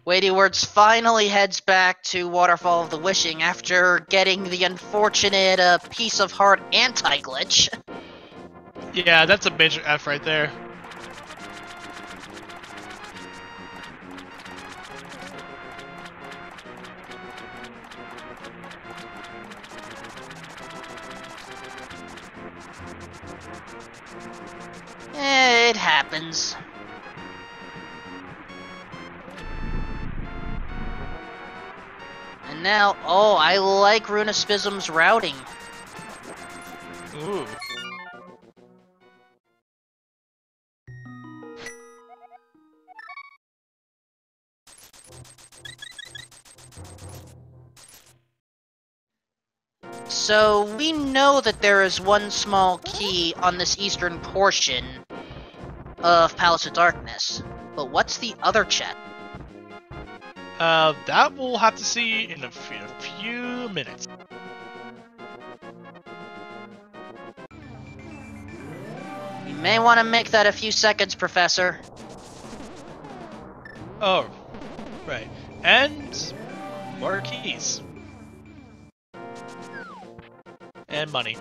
Weighty Words finally heads back to Waterfall of the Wishing after getting the unfortunate piece of heart anti-glitch. Yeah, that's a major F right there. It happens. And now, oh, I like Runaspism's routing. Ooh. So, we know that there is one small key on this eastern portion of Palace of Darkness, but what's the other chat? That we'll have to see in a few minutes. You may want to make that a few seconds, Professor. Oh, right. And more keys. And money.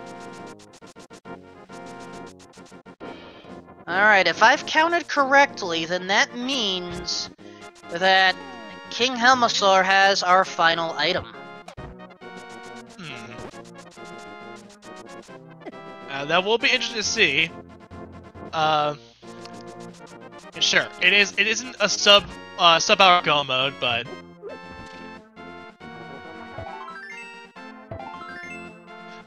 Alright, if I've counted correctly, then that means that King Helmasaur has our final item. That will be interesting to see. Sure, it isn't a sub-hour go mode, but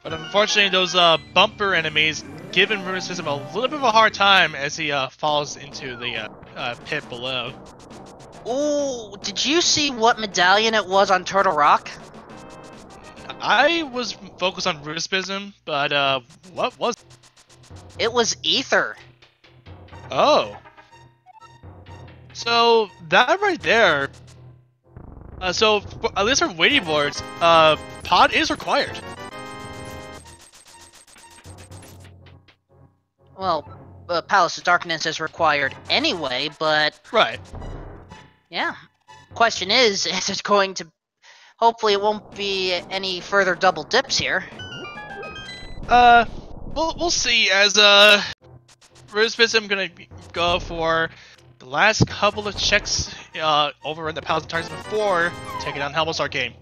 unfortunately those bumper enemies given Runaspism a little bit of a hard time as he falls into the pit below. Ooh, did you see what medallion it was on Turtle Rock? I was focused on Runaspism, but what was it? It was Ether. Oh. So, that right there... so, at least for Weighty Boards, pod is required. Well, Palace of Darkness is required anyway, but... Right. Yeah. Question is it going to... Hopefully it won't be any further double dips here. We'll see, as, Runaspism gonna go for the last couple of checks, over in the Palace of Darkness before taking on Helmasaur game.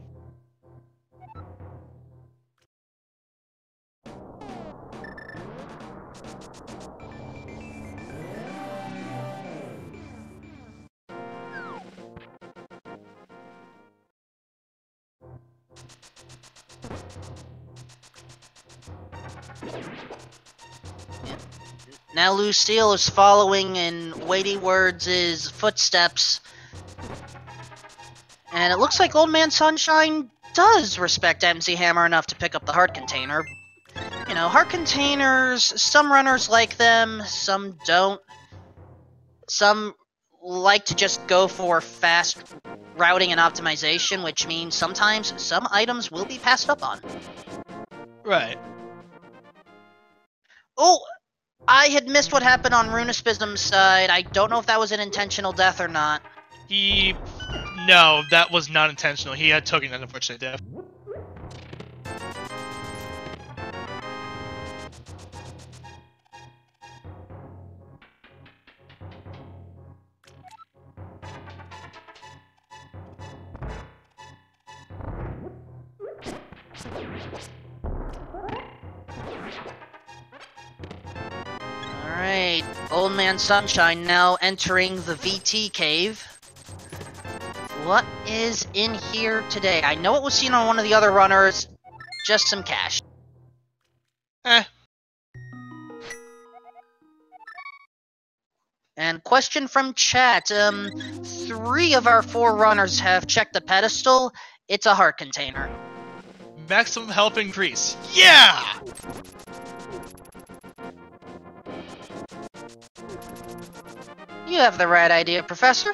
Now Lucille is following in Weighty Words' footsteps. And it looks like Old Man Sunshine does respect MC Hammer enough to pick up the heart container. You know, heart containers, some runners like them, some don't. Some like to just go for fast routing and optimization, which means sometimes some items will be passed up on. Right. Oh, I had missed what happened on Runispism's side. I don't know if that was an intentional death or not. No, that was not intentional. He had taken an unfortunate death. Alright, Old Man Sunshine now entering the VT cave. What is in here today? I know it was seen on one of the other runners. Just some cash. And question from chat. 3 of our 4 runners have checked the pedestal. It's a heart container. Maximum health increase. Yeah! You have the right idea, Professor.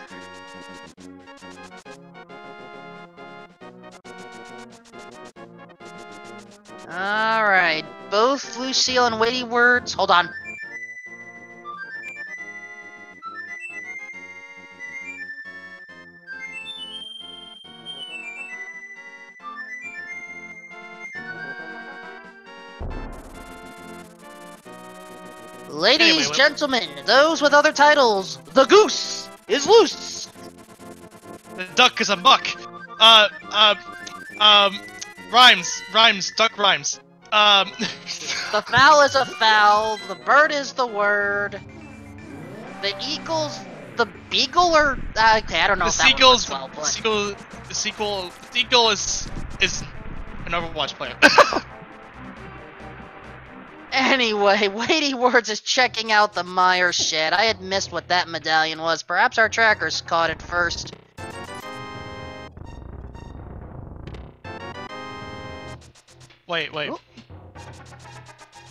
Alright, both Lucille and Witty Words. Hold on. Ladies, gentlemen, those with other titles, the goose is loose! The duck is a buck! Rhymes, duck rhymes. The fowl is a foul, the bird is the word, the eagle's the beagle, or... okay, I don't know if that one works well, but... The seagull is an Overwatch player. Anyway, Weighty Words is checking out the Meyer shed. I had missed what that medallion was. Perhaps our trackers caught it first. Wait.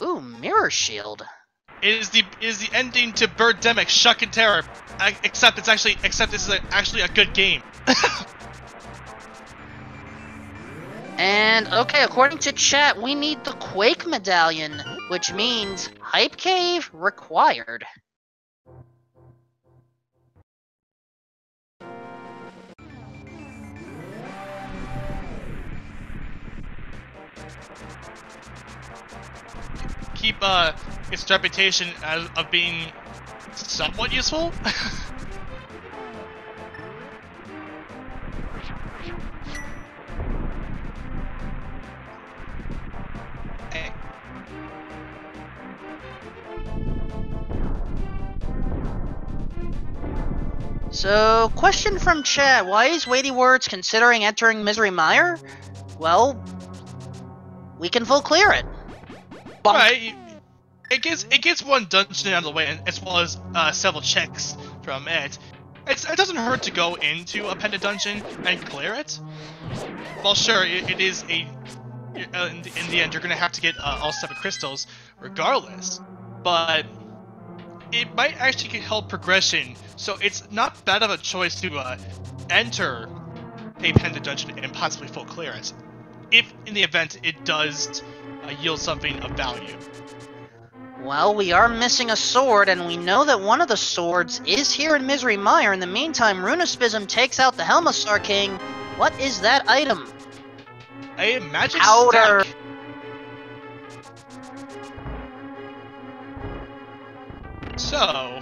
Ooh, Mirror Shield. It is the ending to Birdemic, Shuck and Terror. Except this is actually a good game. And, okay, according to chat, we need the Quake medallion, which means Hype Cave required. Keep its reputation of being somewhat useful. So, question from chat, why is Weighty Words considering entering Misery Mire? Well, we can full clear it. Bonk. Right, it gets one dungeon out of the way, as well as several checks from it. It doesn't hurt to go into a Pendant Dungeon and clear it. Well, sure, it is in the end, you're gonna have to get all 7 crystals, regardless. But it might actually help progression, so it's not bad of a choice to enter a Pendant Dungeon and possibly full clear it, if in the event it does yield something of value. Well, we are missing a sword, and we know that one of the swords is here in Misery Mire. In the meantime, Runispism takes out the Helmastar King. What is that item? A magic powder. Stack. So,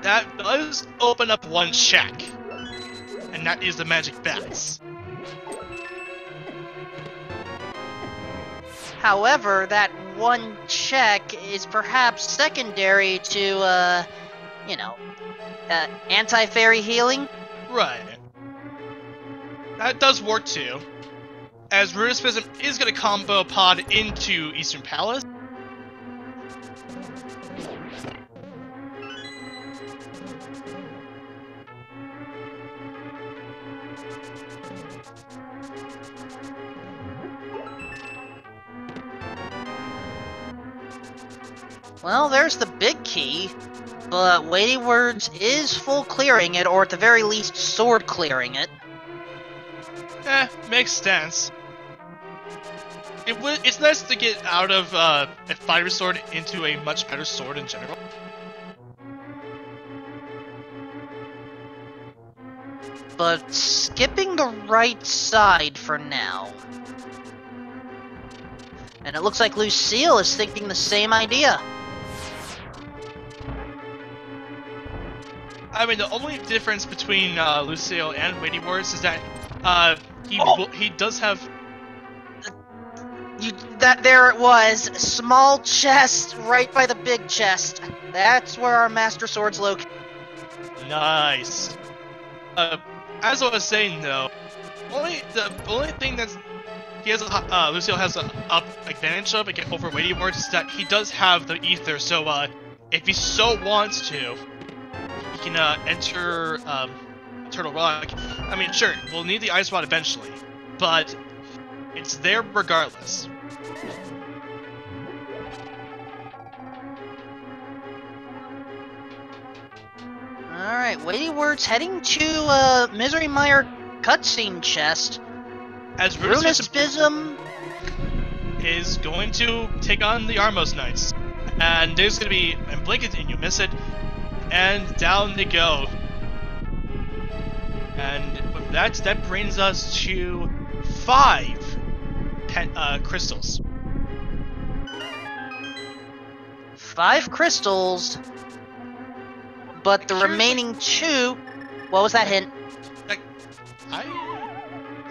that does open up one check, and that is the magic bats. However, that one check is perhaps secondary to, anti-fairy healing? Right. That does work too, as Runispism is going to combo pod into Eastern Palace. Well, there's the big key, but Weighty Words is full clearing it, or at the very least, sword clearing it. Makes sense. It's nice to get out of a fighter sword into a much better sword in general. But skipping the right side for now. And it looks like Lucille is thinking the same idea. I mean, the only difference between Lucille and Weighty Words is that he does have. There it was, small chest right by the big chest. That's where our Master Sword's located. Nice. As I was saying though, the only thing that's Lucille has an up advantage of over Weighty Words is that he does have the ether. So if he so wants to, he can enter Turtle Rock. I mean, sure, we'll need the Ice Rod eventually, but it's there regardless. Alright, Weighty Words heading to Misery Mire cutscene chest. As Runispism is going to take on the Armos Knights. And there's going to be a blink and you miss it. And down they go. And with that brings us to 5 crystals. 5 crystals, but the remaining 2. What was that hint?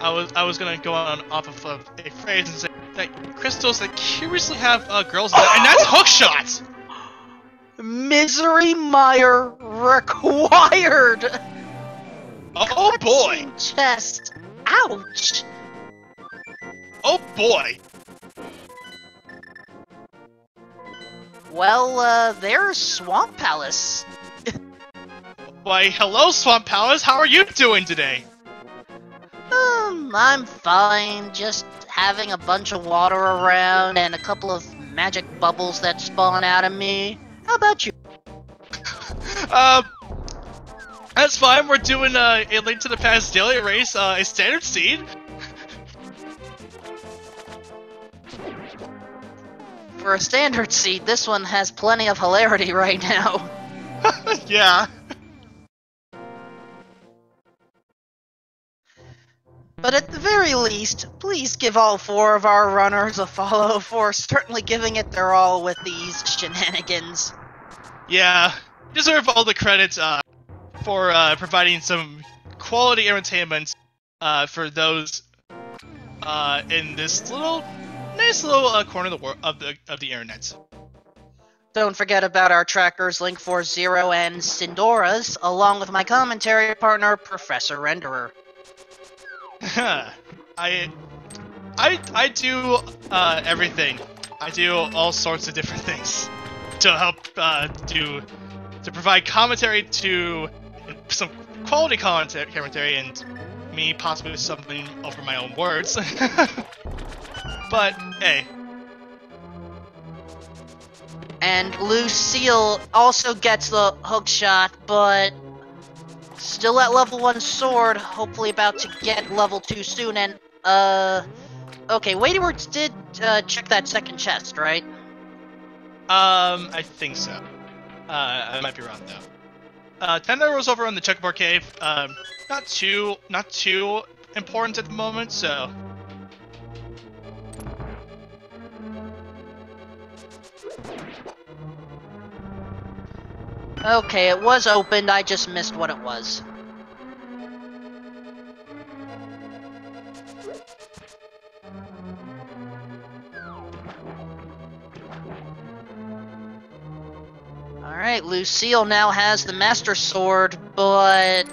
I was gonna go off of a phrase and say that crystals that curiously have girls in them, and that's hookshot. Misery Mire required. Oh boy! Chest. Ouch. Oh boy! Well, there's Swamp Palace. Why, hello, Swamp Palace. How are you doing today? I'm fine. Just having a bunch of water around and a couple of magic bubbles that spawn out of me. How about you? That's fine. We're doing a Link to the Past daily race, a standard seed. For a standard seed, this one has plenty of hilarity right now. Yeah. But at the very least, please give all 4 of our runners a follow for certainly giving it their all with these shenanigans. Yeah, deserve all the credit for providing some quality entertainment for those in this nice little corner of the world of the internet. Don't forget about our trackers Link40 and Sindora's, along with my commentary partner, Professor Renderer. I do everything. I do all sorts of different things to help to provide commentary to some quality commentary and me possibly stumbling over my own words. But hey. And Lucille also gets the hookshot, but still at level 1 sword, hopefully about to get level 2 soon, and, okay, Weighty Words did, check that second chest, right? I think so. I might be wrong, though. 10 arrows over on the checkerboard cave, not too important at the moment, so... Okay, it was opened, I just missed what it was. Alright, Lucille now has the Master Sword, but...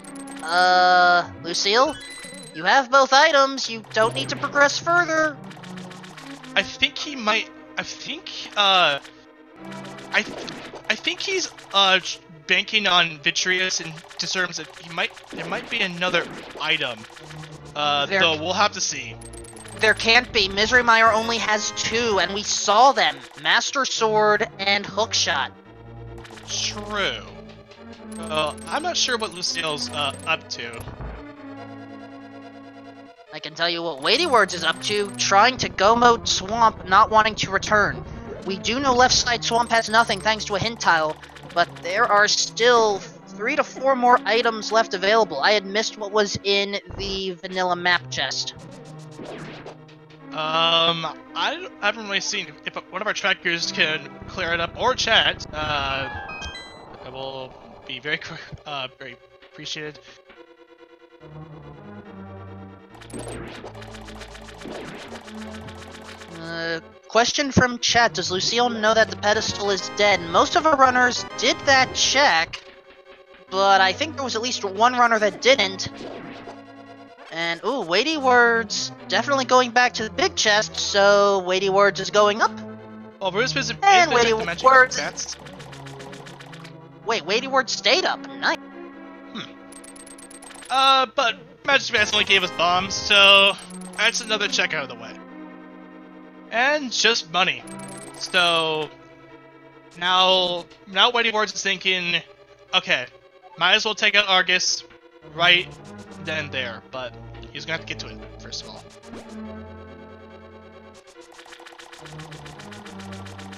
Lucille? You have both items, you don't need to progress further. I think he might... I think he's banking on Vitreous in terms of there might be another item. Though we'll have to see. There can't be. Misery Mire only has 2, and we saw them. Master Sword and Hookshot. True. I'm not sure what Lucille's up to. I can tell you what Weighty Words is up to, trying to go mode Swamp, not wanting to return. We do know left side Swamp has nothing thanks to a hint tile, but there are still 3 to 4 more items left available. I had missed what was in the vanilla map chest. I haven't really seen if one of our trackers can clear it up or chat. I will be very appreciated. Question from chat, does Lucille know that the pedestal is dead? Most of our runners did that check, but I think there was at least one runner that didn't. And, ooh, Weighty Words definitely going back to the big chest, so Weighty Words is going up. Well, Bruce is and Weighty Words... That's... Wait, Weighty Words stayed up. Nice. But Magic Advance only gave us bombs, so that's another check out of the way. And just money. So now Weighty Words is thinking, okay, might as well take out Argus right then and there, but he's gonna have to get to it first of all.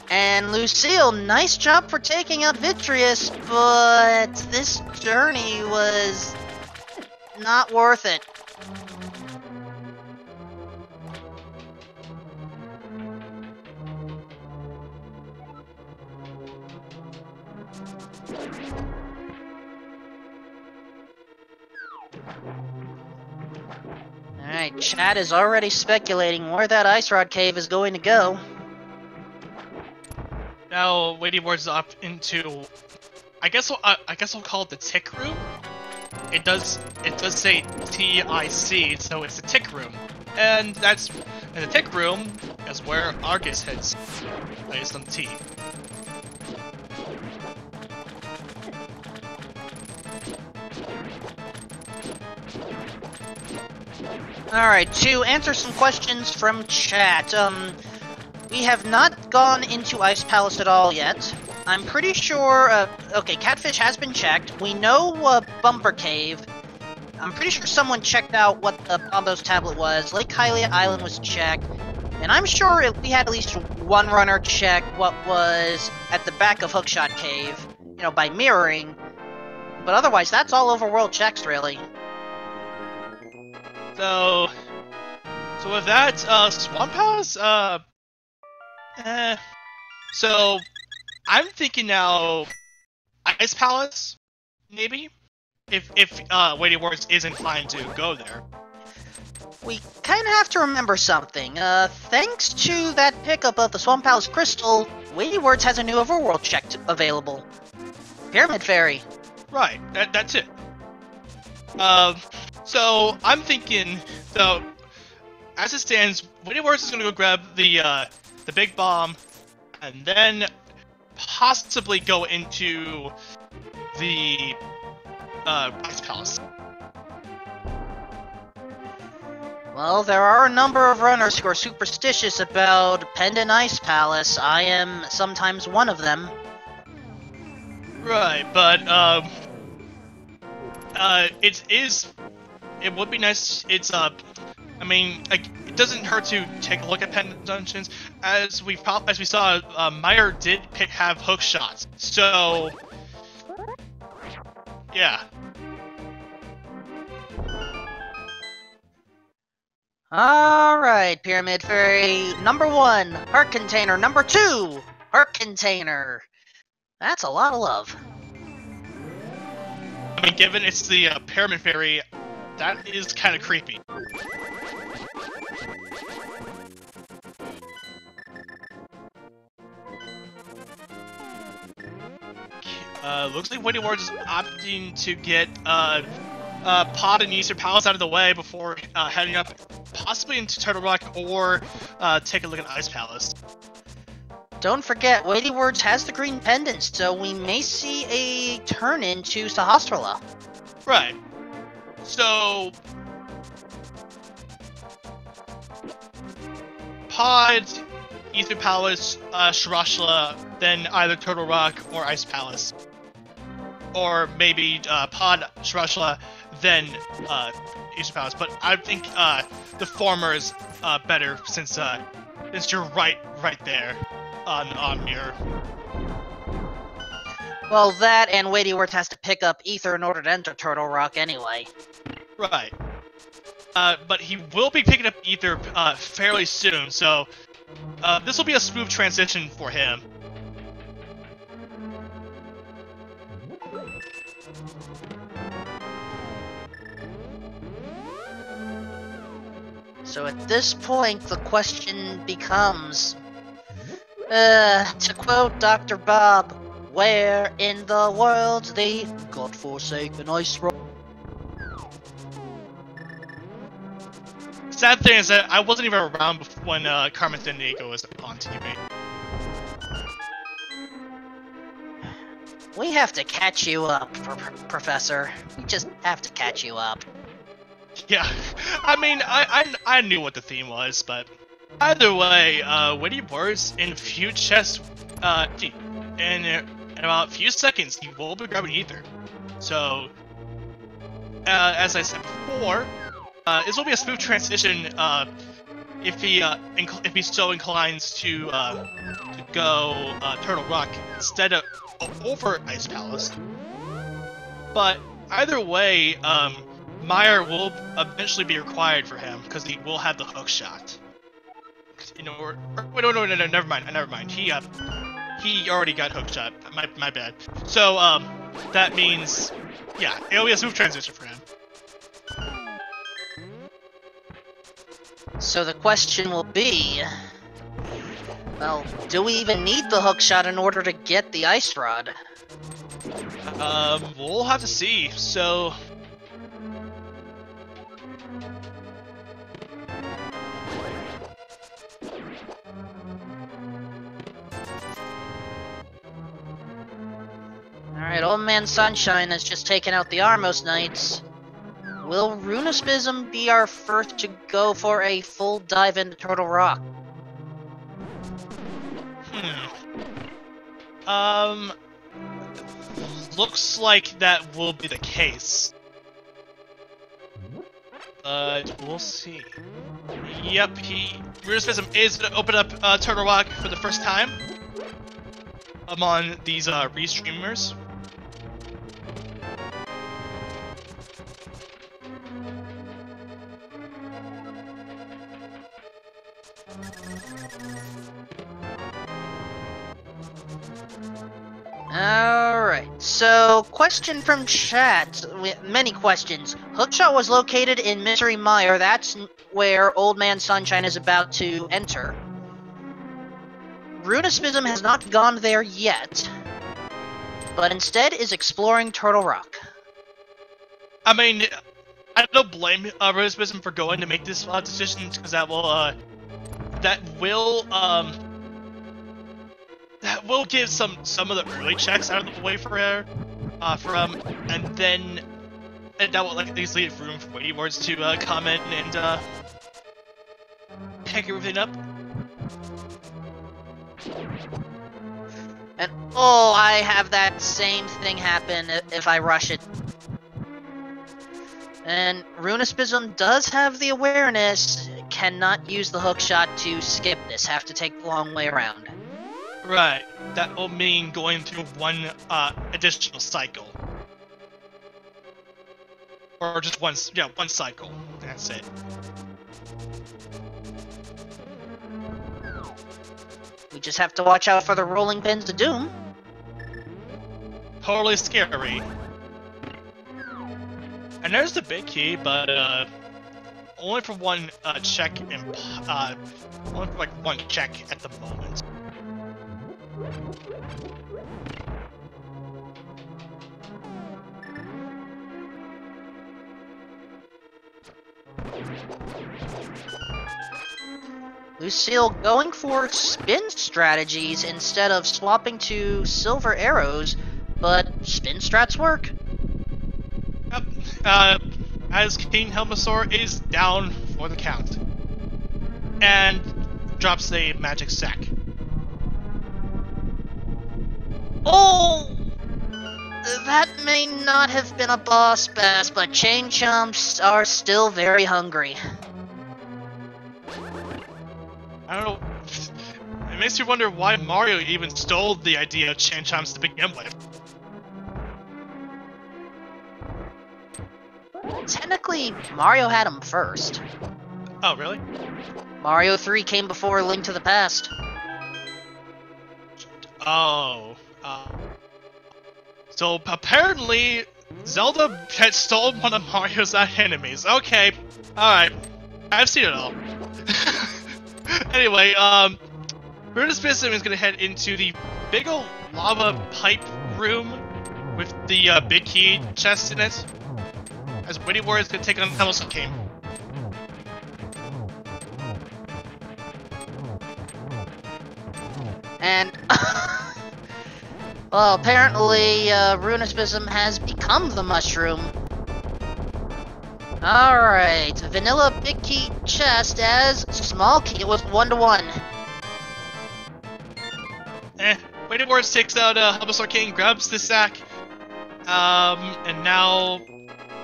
And Lucille, nice job for taking out Vitreous, but this journey was not worth it. Alright, chat is already speculating where that Ice Rod Cave is going to go. Now, Weighty Words is up into, I guess we'll call it the Tick Room. It does say TIC, so it's the Tick Room, and the Tick Room is where Argus heads, based on the T. Alright, to answer some questions from chat, we have not gone into Ice Palace at all yet. I'm pretty sure, okay, Catfish has been checked. We know, Bumper Cave. I'm pretty sure someone checked out what the Bombo's tablet was. Lake Hylia Island was checked. And I'm sure we had at least one runner check what was at the back of Hookshot Cave, you know, by mirroring. But otherwise, that's all overworld checks, really. So with that, Swamp Palace, so I'm thinking now Ice Palace, maybe? If Weighty Words is inclined to go there. We kinda have to remember something. Thanks to that pickup of the Swamp Palace Crystal, Weighty Words has a new overworld check available. Pyramid Fairy. Right, that's it. So I'm thinking, though, as it stands, Weighty Words is gonna go grab the big bomb, and then possibly go into the Ice Palace. Well, there are a number of runners who are superstitious about Pendant Ice Palace. I am sometimes one of them. Right, but it would be nice. I mean, like, it doesn't hurt to take a look at Pendant Dungeons. As we saw, Meyer did have hook shots, so yeah. Alright, Pyramid Fairy. Number 1, Heart Container. Number 2, Heart Container. That's a lot of love. I mean, given it's the Pyramid Fairy, that is kind of creepy. Looks like Weighty Words is opting to get Pod and Easter Palace out of the way before heading up possibly into Turtle Rock or take a look at Ice Palace. Don't forget, Weighty Words has the green pendants, so we may see a turn into Sahasrara. Right. So Pod, Ether Palace, Shirashla, then either Turtle Rock or Ice Palace. Or maybe Pod, Shirashla, then Ether Palace. But I think the former is better since you're right there on Mirror. Well, that and Weighty Words has to pick up Ether in order to enter Turtle Rock anyway. Right. But he will be picking up Ether fairly soon, so this will be a smooth transition for him. So at this point, the question becomes, to quote Dr. Bob, where in the world's the godforsaken ice rock? Sad thing is that I wasn't even around when Carmen Sandiego was on TV. We have to catch you up, Professor. We just have to catch you up. Yeah, I mean, I knew what the theme was, but either way, Weighty Words in few chests, in about a few seconds, he will be grabbing Ether. So, as I said before, this will be a smooth transition if he so inclines to go Turtle Rock instead of over Ice Palace. But either way, Meyer will eventually be required for him because he will have the hook shot. You know, no, never mind. He already got hook shot. My bad. So that means, yeah, it'll be a smooth transition for him. So the question will be, well, do we even need the hook shot in order to get the ice rod? We'll have to see. So. Alright, Old Man Sunshine has just taken out the Armos Knights. Will Runispism be our first to go for a full dive into Turtle Rock? Looks like that will be the case. But we'll see. Yep, Runispism is gonna open up Turtle Rock for the first time among these restreamers. Alright, so question from chat, many questions. Hookshot was located in Misery Mire, that's where Old Man Sunshine is about to enter. Runispism has not gone there yet, but instead is exploring Turtle Rock. I mean, I don't blame Runispism for going to make this decision, because that will give some of the early checks out of the way for her, and that will at least leave room for Weighty Words to come in and pick everything up. And oh, I have that same thing happen if I rush it. And Runispism does have the awareness, cannot use the hookshot to skip this, have to take the long way around. Right, that will mean going through one additional cycle. Or just one cycle, that's it. We just have to watch out for the rolling pins of doom. Totally scary. And there's the big key, but only for one check and only for like one check at the moment. Lucille going for spin strategies instead of swapping to silver arrows, but spin strats work. Yep. As King Helmasaur is down for the count. and drops a magic sack. Oh! That may not have been a boss bass, but chain chomps are still very hungry. I don't know. It makes you wonder why Mario even stole the idea of chain chomps to begin with. Technically, Mario had them first. Oh, really? Mario 3 came before Link to the Past. Oh. So apparently, Zelda had stolen one of Mario's enemies. Okay. Alright. I've seen it all. Anyway, Brutus Bism is gonna head into the big ol' lava pipe room with the big key chest in it. As Witty Warrior is gonna take on Hamilton King. And well, apparently, Runispism has become the mushroom. Alright, vanilla big key chest as small key with 1-to-1. Witty Warrior takes out Hamilton King, grabs the sack, and now,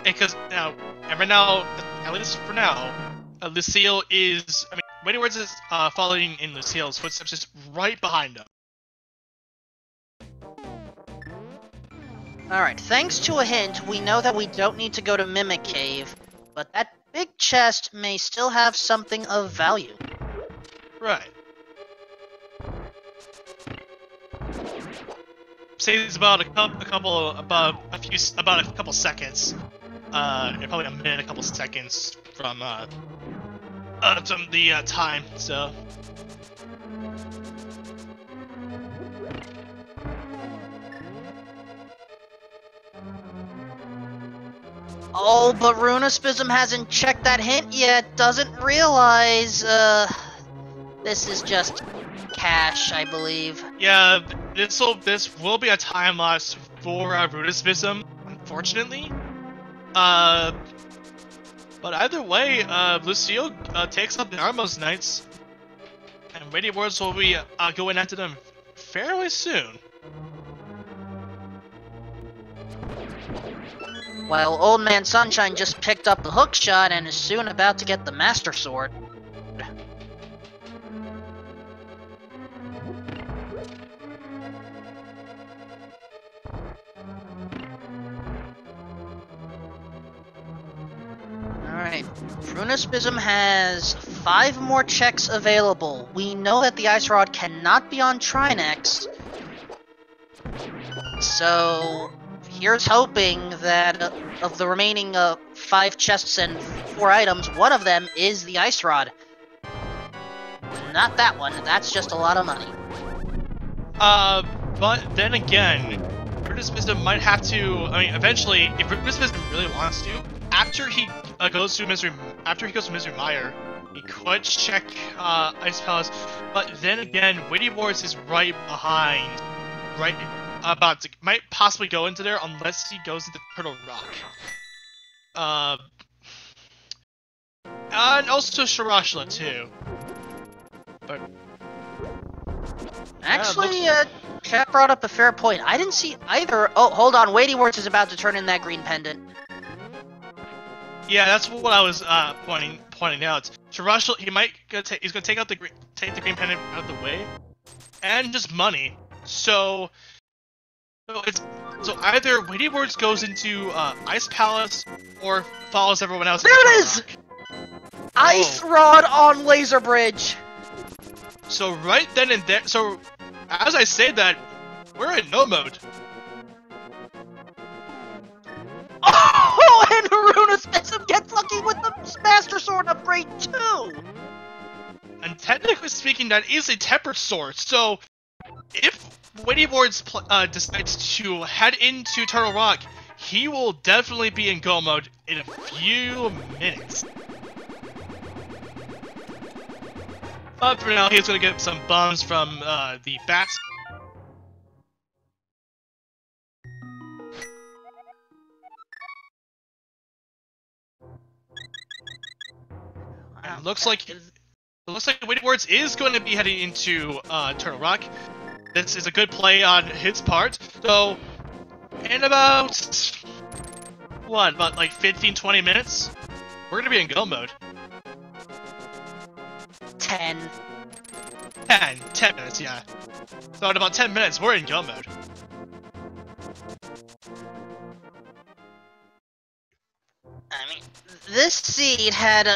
right now, at least for now, Lucille is, Witty Warrior is following in Lucille's footsteps, just right behind him. Alright, thanks to a hint, we know that we don't need to go to Mimic Cave, but that big chest may still have something of value. Right. Saves about a couple seconds. Probably a minute, a couple seconds from the time. So. Oh, but Runispism hasn't checked that hint yet, doesn't realize, this is just cash, I believe. Yeah, this will be a time loss for Runispism, unfortunately. But either way, Lucille takes up the Armos Knights, and Witty Warriors will be going after them fairly soon. While Old Man Sunshine just picked up the hookshot and is soon about to get the Master Sword. Alright, Runispism has 5 more checks available. We know that the Ice Rod cannot be on Trinex, so here's hoping that of the remaining 5 chests and 4 items, one of them is the Ice Rod. Not that one, that's just a lot of money. But then again, Runispism might have to, eventually, if Runispism really wants to, after he goes to Misery Mire, he could check Ice Palace, but then again, Witty Wars is right behind, might possibly go into there unless he goes into Turtle Rock. And also Sharashla too. But actually, chat brought up a fair point. I didn't see either. Oh, hold on, Witty Wars is about to turn in that green pendant. Yeah, that's what I was pointing out. Sharashla, he's gonna take the green pendant out of the way, and just money. So either Witty Words goes into Ice Palace or follows everyone else. There it is! Ice Rod on Laser Bridge. So right then and there, so as I say that, we're in no mode. Oh, and Runispism gets lucky with the Master Sword upgrade too. And technically speaking, that is a tempered sword. So if Witty Wards decides to head into Turtle Rock, he will definitely be in go mode in a few minutes. But for now, he's gonna get some bums from the bats. And looks like it looks like Waiting Words is going to be heading into Turtle Rock. This is a good play on his part. So, in about, what, about like 15-20 minutes, we're going to be in go mode. 10 minutes, yeah. So in about 10 minutes, we're in go mode. I mean, this seed had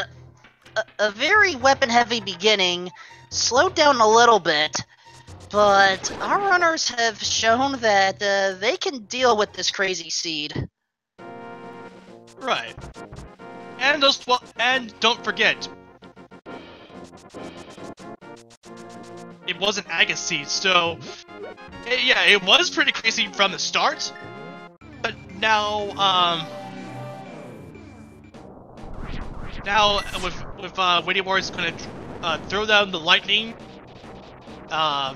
a very weapon-heavy beginning, slowed down a little bit, but our runners have shown that they can deal with this crazy seed. Right. And don't forget, it was an Aga seed, so yeah, it was pretty crazy from the start. But now, with Waiting Wars gonna throw down the lightning. Right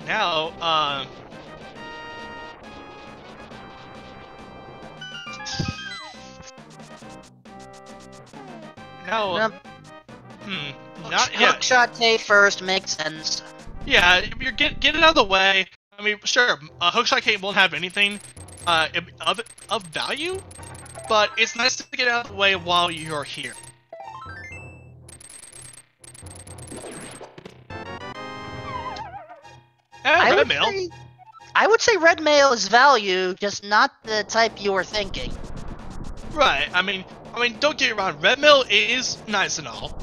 now, not yet. Hookshot K first makes sense. Yeah, if you're get it out of the way. I mean, sure, Hookshot K won't have anything of value, but it's nice to get out of the way while you're here. Red mail. I would say red mail is value, just not the type you were thinking. Right. I mean, don't get me wrong. Red mail is nice and all.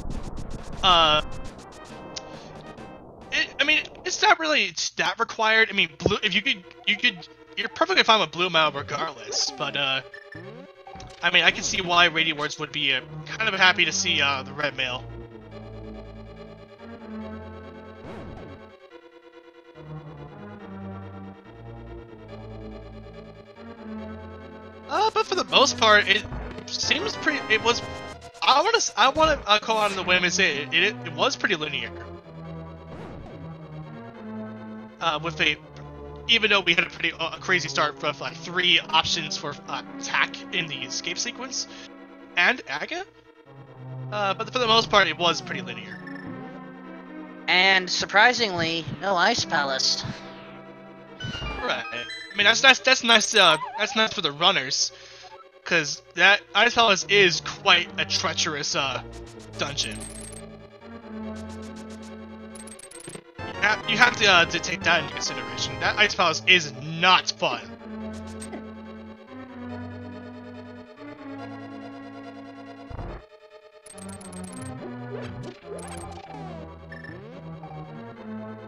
It's not really that required. I mean, blue. If you're perfectly fine with blue mail regardless. But I mean, I can see why Radiant Words would be kind of happy to see the red mail. But for the most part, it seems pretty. It was. I want to call out on the whim and say it was pretty linear. Even though we had a pretty crazy start with like 3 options for attack in the escape sequence, and Aga. But for the most part, it was pretty linear. And surprisingly, no Ice Palace. Right. I mean, that's nice. That's nice for the runners, because that Ice Palace is quite a treacherous dungeon. You have to take that into consideration. That Ice Palace is not fun.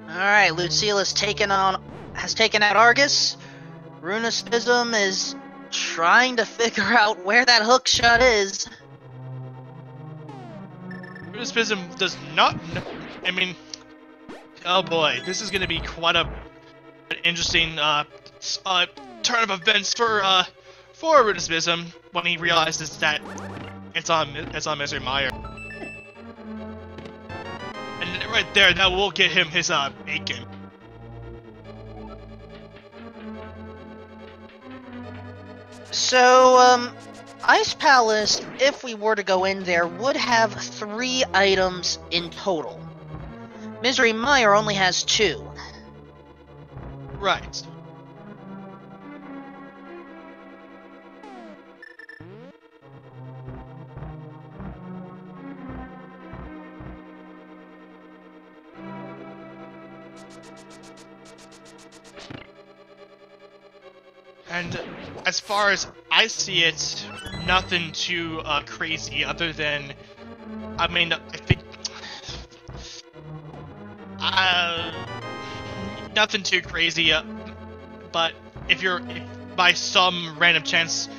Alright, Lucille has taken out Argus. Runespism is trying to figure out where that hook shot is. Runespism does not know. I mean, oh boy, this is going to be quite an interesting turn of events for Runespism when he realizes that it's on Misery Meyer. And right there, that will get him his bacon. So, Ice Palace, if we were to go in there, would have 3 items in total. Misery Meyer only has 2. Right. And as far as I see it, nothing too crazy other than, I mean, I think, nothing too crazy, but if by some random chance,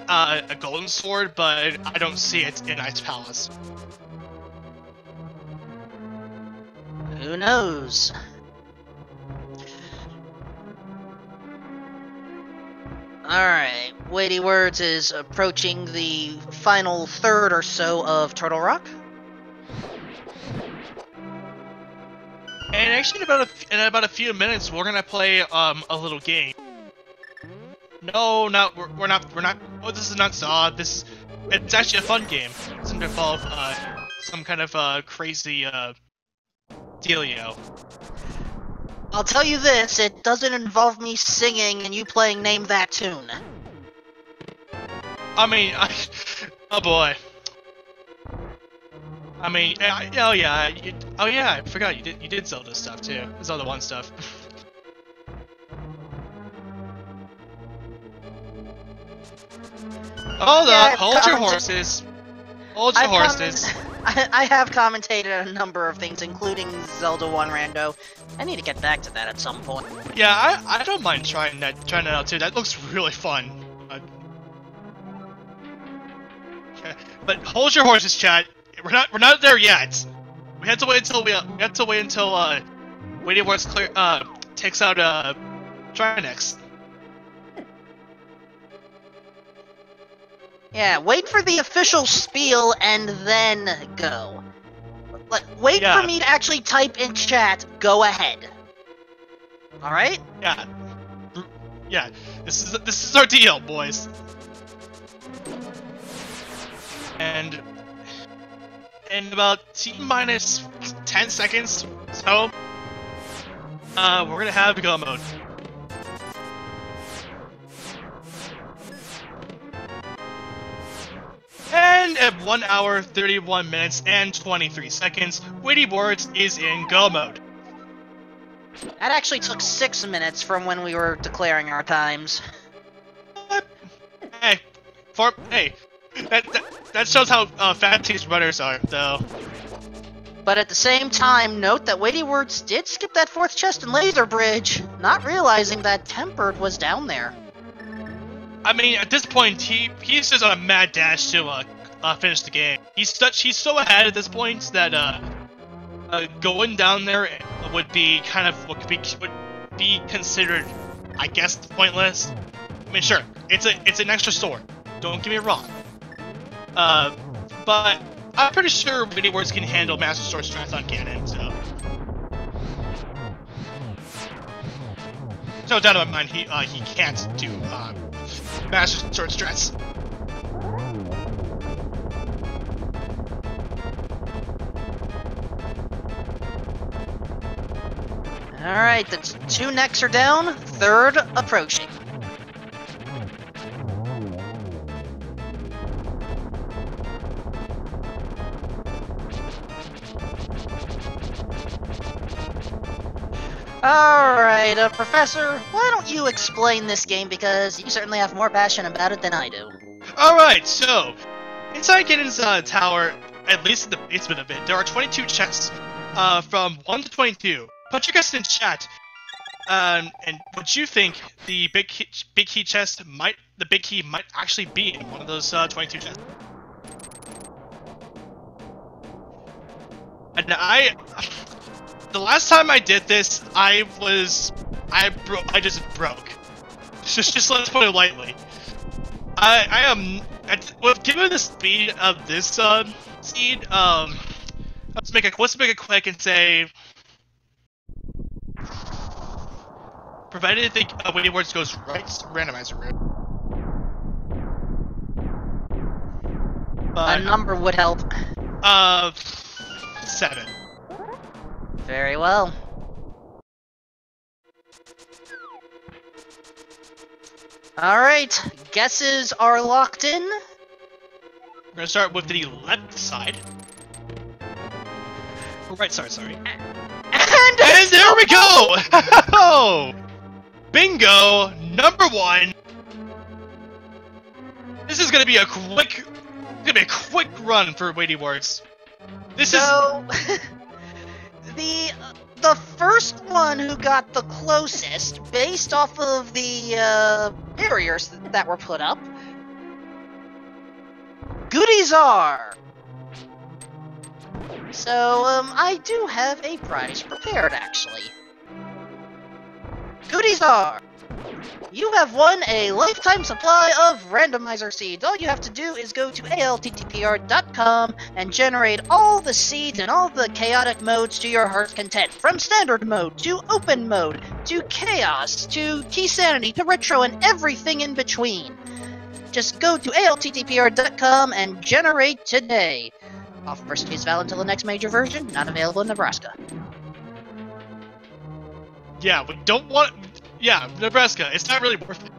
a golden sword, but I don't see it in Ice Palace. Who knows? Alright, Weighty Words is approaching the final third or so of Turtle Rock. And actually, in about a few minutes, we're gonna play a little game. No, we're not. Oh, this is not Zod. It's actually a fun game. It's gonna involve some kind of crazy dealio. I'll tell you this, it doesn't involve me singing and you playing Name That Tune. I mean, oh boy. I mean, oh yeah, I forgot you did Zelda stuff too. Zelda 1 stuff. Hold up, hold your horses. Hold your horses. I have commentated a number of things, including Zelda 1 Rando. I need to get back to that at some point. Yeah, I don't mind trying that out too. That looks really fun. But hold your horses, chat. We're not there yet. We have to wait until Waiting Wars takes out Trinex. Yeah, wait for the official spiel and then go. Wait for me to actually type in chat, go ahead. Alright? Yeah. Yeah. This is our deal, boys. And in about T-minus 10 seconds, so we're gonna have go mode. And at 1 hour, 31 minutes, and 23 seconds, Witty Words is in go mode. That actually took 6 minutes from when we were declaring our times. Hey, that shows how fast these runners are, though. But at the same time, note that Weighty Words did skip that 4th chest in Laser Bridge, not realizing that Tempered was down there. I mean, at this point, he's just on a mad dash to finish the game. He's so ahead at this point that going down there would be kind of would be considered, I guess, pointless. I mean, sure, it's an extra sword. Don't get me wrong. But I'm pretty sure Witty Words can handle Master Sword strats on Ganon, so. No doubt in my mind, he can't do Master Sword strats. Alright, the 2 necks are down, 3rd approaching. Alright, Professor, why don't you explain this game, because you certainly have more passion about it than I do. Alright, so, inside Ganon's tower, at least in the basement of it, there are 22 chests, from 1 to 22. Put your guess in chat, and what you think the big key chest might actually be in one of those 22 chests. And the last time I did this, I just broke. Just let's put it lightly. I am given the speed of this seed. Let's make it quick and say, provided the Witty Words goes right randomizer route. A number would help. 7. Very well. Alright, guesses are locked in. We're gonna start with the left side. Oh, right side, sorry. And there we go! Oh! Bingo! Number 1! This is gonna be a quick run for Witty Words. The first one who got the closest, based off of the barriers that were put up, goodies are. So I do have a prize prepared, actually. Goodies are: you have won a lifetime supply of randomizer seeds. All you have to do is go to ALTTPR.com and generate all the seeds and all the chaotic modes to your heart's content. From standard mode, to open mode, to chaos, to key sanity, to retro, and everything in between. Just go to ALTTPR.com and generate today. Offer stays valid until the next major version. Not available in Nebraska. Yeah, we don't want... Yeah, Nebraska, it's not really worth it.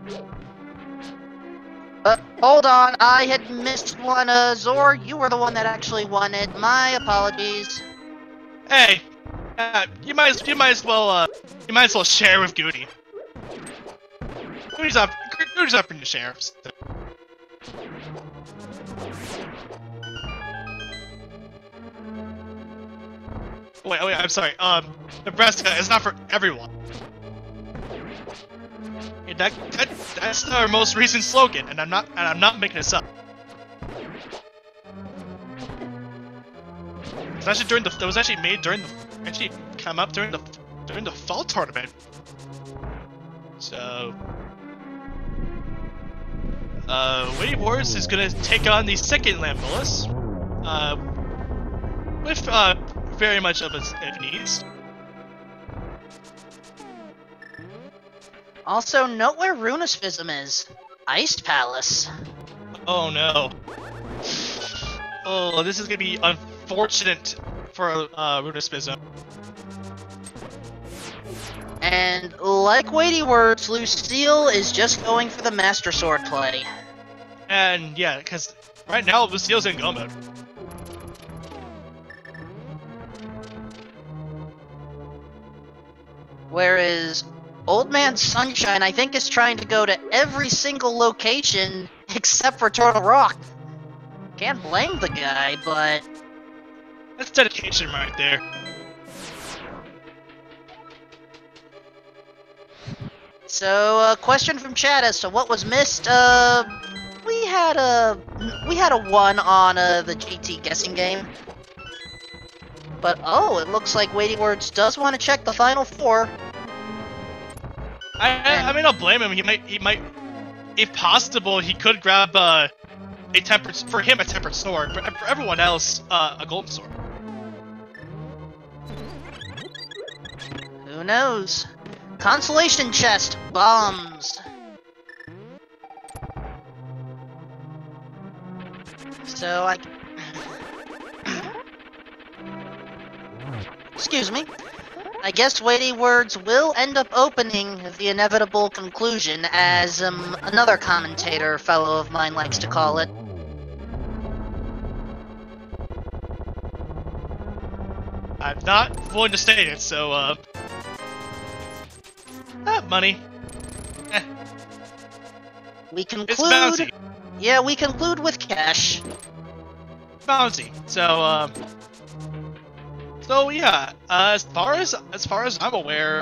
Hold on, I had missed one. Zor, you were the one that actually won it. My apologies. Hey, you might as well share with Goody. Goody's offering to share. So. Wait, I'm sorry. Nebraska is not for everyone. Yeah, that's our most recent slogan, and I'm not making this up. It was actually made during the fall tournament. So, Witty Wars is gonna take on the second Lambolus, with very much of its needs. Also, note where Runispism is. Iced Palace. Oh no. Oh, this is gonna be unfortunate for Runispism. And like Weighty Words, Lucille is just going for the Master Sword play. And yeah, because right now Lucille's in go mode. Whereas Old Man Sunshine, I think, is trying to go to every single location except for Turtle Rock. Can't blame the guy, but... That's dedication right there. So, question from chat as to what was missed. We had a 1 on the GT guessing game. But oh, it looks like Weighty Words does want to check the final 4. I mean, I'll blame him. He might, if possible, he could grab a tempered sword, but for everyone else, a golden sword. Who knows? Consolation chest, bombs. So excuse me. I guess Weighty Words will end up opening the inevitable conclusion, as another commentator fellow of mine likes to call it. I'm not willing to state it, so money. We conclude. It's bouncy. Yeah, we conclude with cash. Bouncy. So yeah, as far as I'm aware,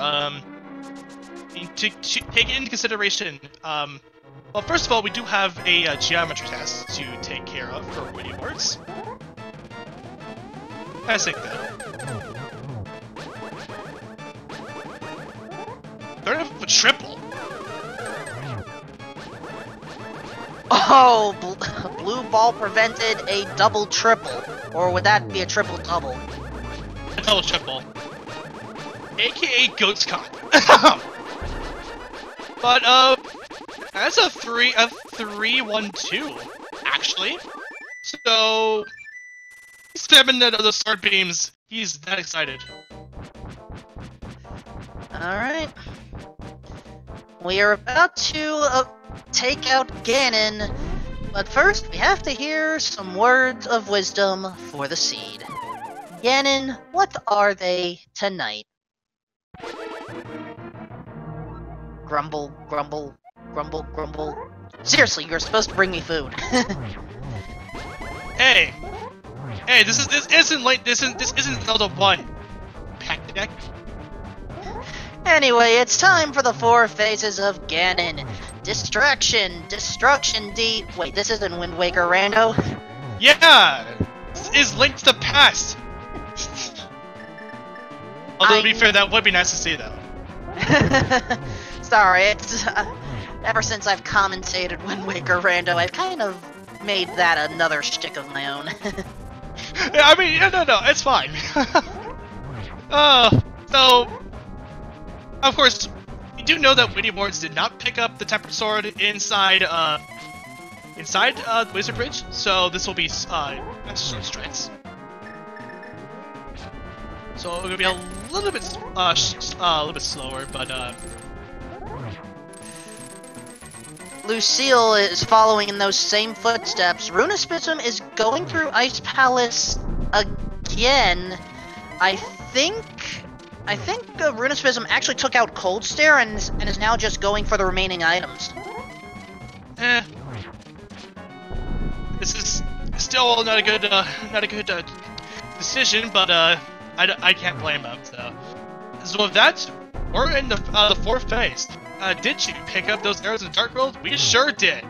to take into consideration, well, first of all, we do have a geometry test to take care of for Weighty Words. I think that. Third of a triple. Oh, blue ball prevented a double triple, or would that be a triple double? A double triple, aka Goat's Cock. But that's a 3-1-2 actually. So he's spamming the sword beams. He's that excited. All right, we are about to take out Ganon, but first we have to hear some words of wisdom for the seed. Ganon, what are they tonight? Grumble, grumble, grumble, grumble. Seriously, you're supposed to bring me food. Hey, this isn't Zelda 1. Pack deck. Anyway, it's time for the 4 phases of Ganon. Distraction, Destruction, Wait, this isn't Wind Waker Rando? Yeah! This is Link to the Past! Although, to be fair, that would be nice to see, though. Sorry, it's... ever since I've commentated Wind Waker Rando, I've kind of made that another shtick of my own. Yeah, I mean, no, it's fine. So... Of course, we do know that Weighty Words did not pick up the Tempered Sword inside Wizard Bridge, so this will be Master Sword Strikes. So it'll be a little bit slower, but Lucille is following in those same footsteps. Runispism is going through Ice Palace again. I think Runispism actually took out Cold Stare and is now just going for the remaining items. This is still not a good decision, but I can't blame him. So with that, we're in the fourth phase. Did you pick up those arrows in Dark World? We sure did.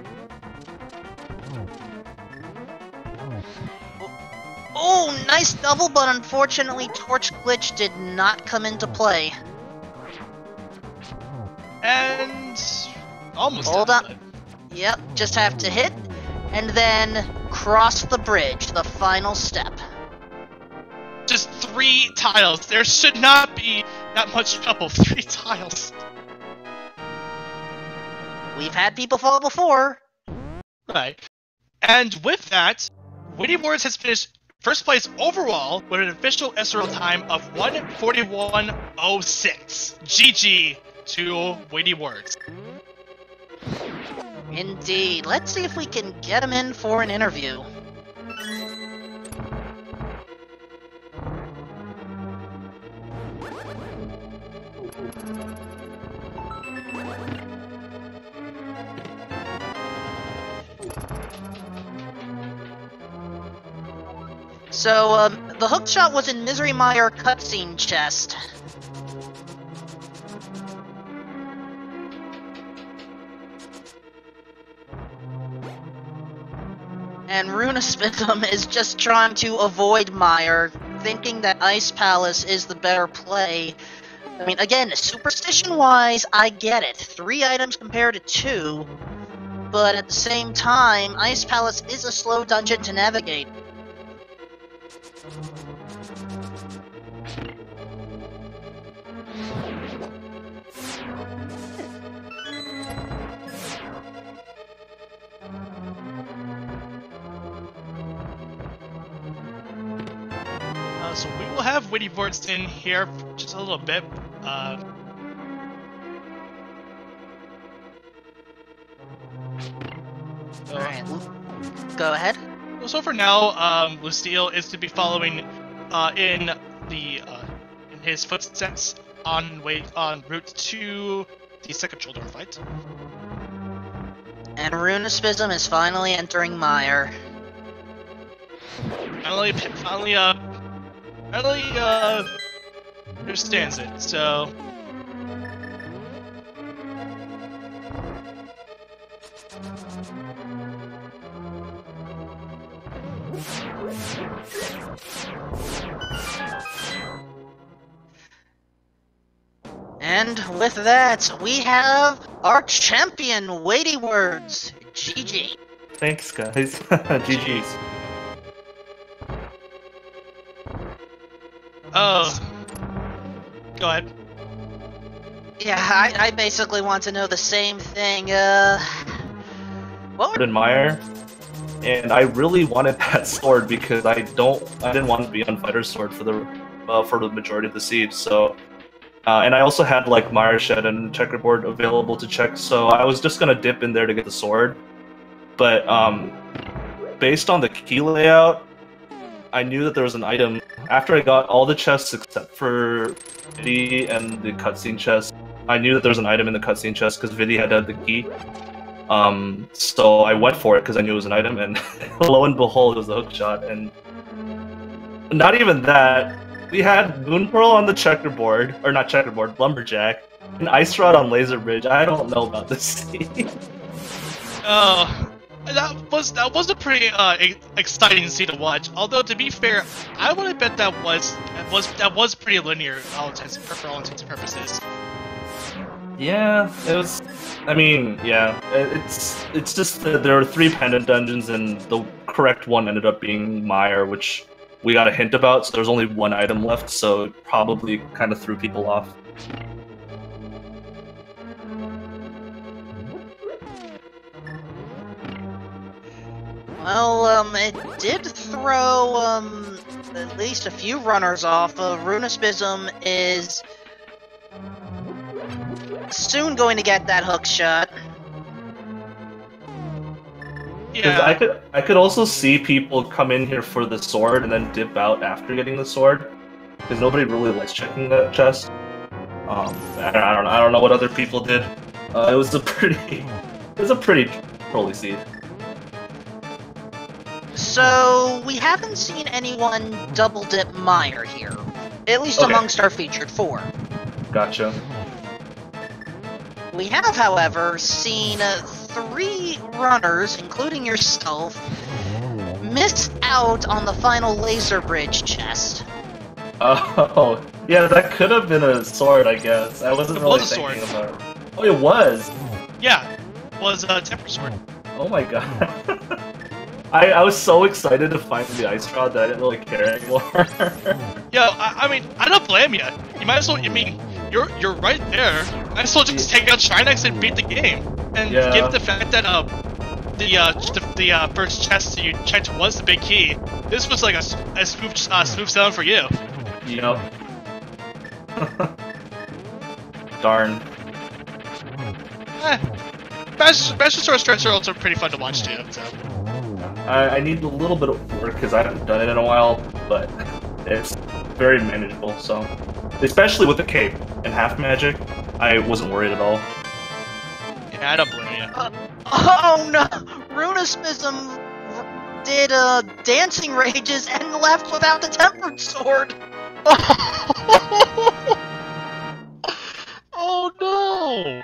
Oh, nice double, but unfortunately Torch Glitch did not come into play. And almost Hold on. Yep, just have to hit, and then cross the bridge, the final step. Just 3 tiles. There should not be that much trouble. 3 tiles. We've had people fall before. Right. And with that, Witty Words has finished first place overall with an official SRL time of 1:41.06. GG to Witty Words. Indeed. Let's see if we can get him in for an interview. So, the hookshot was in Misery Mire cutscene chest. And Runispism is just trying to avoid Mire, thinking that Ice Palace is the better play. I mean, again, superstition-wise, I get it. 3 items compared to 2, but at the same time, Ice Palace is a slow dungeon to navigate. So we will have Witty Words in here for just a little bit. Alright, go ahead. So for now, Lucille is to be following in his footsteps on route to the second shoulder fight. And Runispism is finally entering Mire. Finally understands it, so... And with that, we have our champion, Weighty Words. GG. Thanks, guys. GG's. Oh. Go ahead. Yeah, I basically want to know the same thing. What would... Admire, and I really wanted that sword because I didn't want to be on Fighter's Sword for the majority of the siege. So, and I also had like Mire Shed and Checkerboard available to check. So I was just gonna dip in there to get the sword, but based on the key layout, I knew that there was an item. After I got all the chests except for Viddy and the cutscene chest, I knew that there was an item in the cutscene chest because Viddy had the key. So I went for it because I knew it was an item, and lo and behold, it was the hookshot. And not even that, we had Moon Pearl on the checkerboard, or not checkerboard, lumberjack, and Ice Rod on Laser Bridge. I don't know about this scene. That was a pretty exciting scene to watch. Although to be fair, I would have bet that was pretty linear for all intents and purposes. Yeah, it was. I mean, yeah, it's just that there are 3 pendant dungeons, and the correct one ended up being Mire, which we got a hint about. So there's only 1 item left, so it probably kind of threw people off. Well, it did throw, at least a few runners off. Runaspism is soon going to get that hook shot. Yeah. I could also see people come in here for the sword and then dip out after getting the sword, because nobody really likes checking that chest. I don't know what other people did. It was a pretty trolly seed. So we haven't seen anyone double dip Meyer here, at least Okay. amongst our featured 4. Gotcha. We have, however, seen 3 runners, including yourself, miss out on the final laser bridge chest. Oh, yeah, that could have been a sword, I guess. I wasn't It really was a thinking sword. about it. Oh, it was? Yeah. It was a temper sword. Oh my god. I was so excited to find the ice rod that I didn't really care anymore. Yo, I mean, I don't blame you. You might as well. I mean, you're right there. Might as well just take out Trinex and beat the game. And Yeah. given the fact that the first chest you checked was the big key, this was like a smooth sailing for you. Yep. Darn. Master Sword strats are also pretty fun to watch too. So. I need a little bit of work because I haven't done it in a while, but it's very manageable, so... Especially with the cape and half magic, I wasn't worried at all. Yeah, I don't blame you. Oh no! Runaspism did dancing rages and left without the tempered sword! Oh no!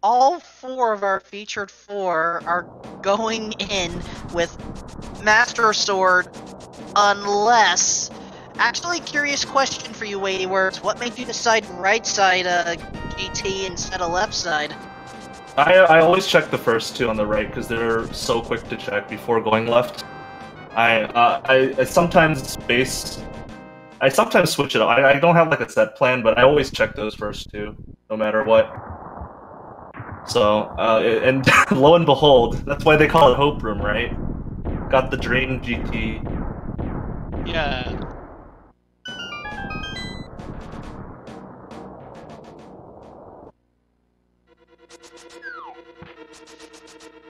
All 4 of our featured 4 are going in with Master Sword, unless... Actually, curious question for you, Weighty Words. What made you decide right side GT instead of left side? I always check the first 2 on the right because they're so quick to check before going left. I sometimes switch it up. I don't have like a set plan, but I always check those first 2, no matter what. So, and lo and behold, that's why they call it Hope Room, right? Got the Drain GT. Yeah.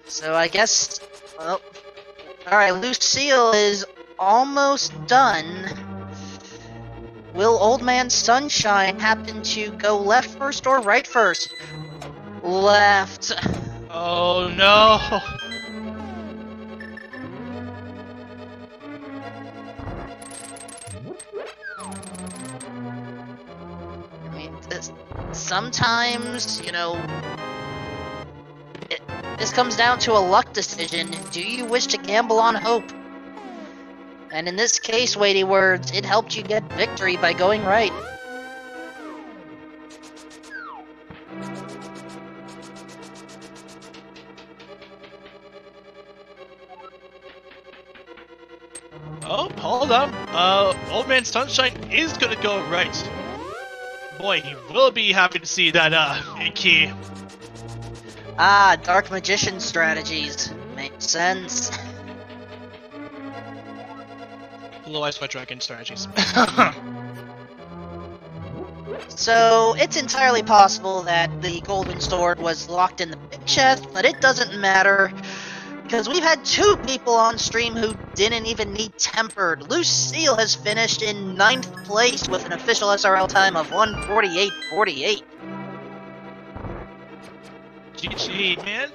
So I guess... Well... Alright, Lucille is almost done. Will Old Man Sunshine happen to go left first or right first? Left. Oh no! I mean, sometimes, you know... This comes down to a luck decision. Do you wish to gamble on hope? And in this case, Weighty Words, it helped you get victory by going right. Oh, hold on. Old Man Sunshine is gonna go right. Boy, he will be happy to see that, big key. Ah, Dark Magician strategies. Makes sense. Blue Eyes White Dragon strategies. So, it's entirely possible that the Golden Sword was locked in the big chest, but it doesn't matter, because we've had 2 people on stream who didn't even need Tempered. Lucille has finished in 9th place with an official SRL time of 1:48.48. GG, man.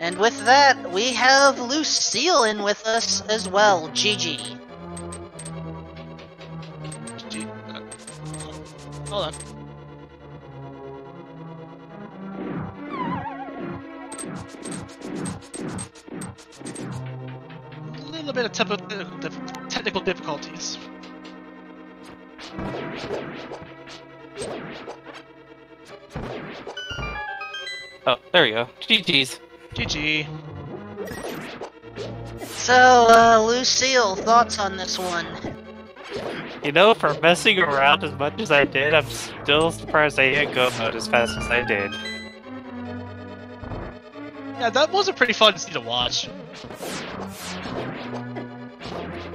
And with that, we have Lucille in with us as well. GG. GG. Hold on. A little bit of technical difficulties. Oh, there we go. GG's. GG. So, Lucille, thoughts on this one? You know, for messing around as much as I did, I'm still surprised I hit go mode as fast as I did. Yeah, that was a pretty fun scene to watch.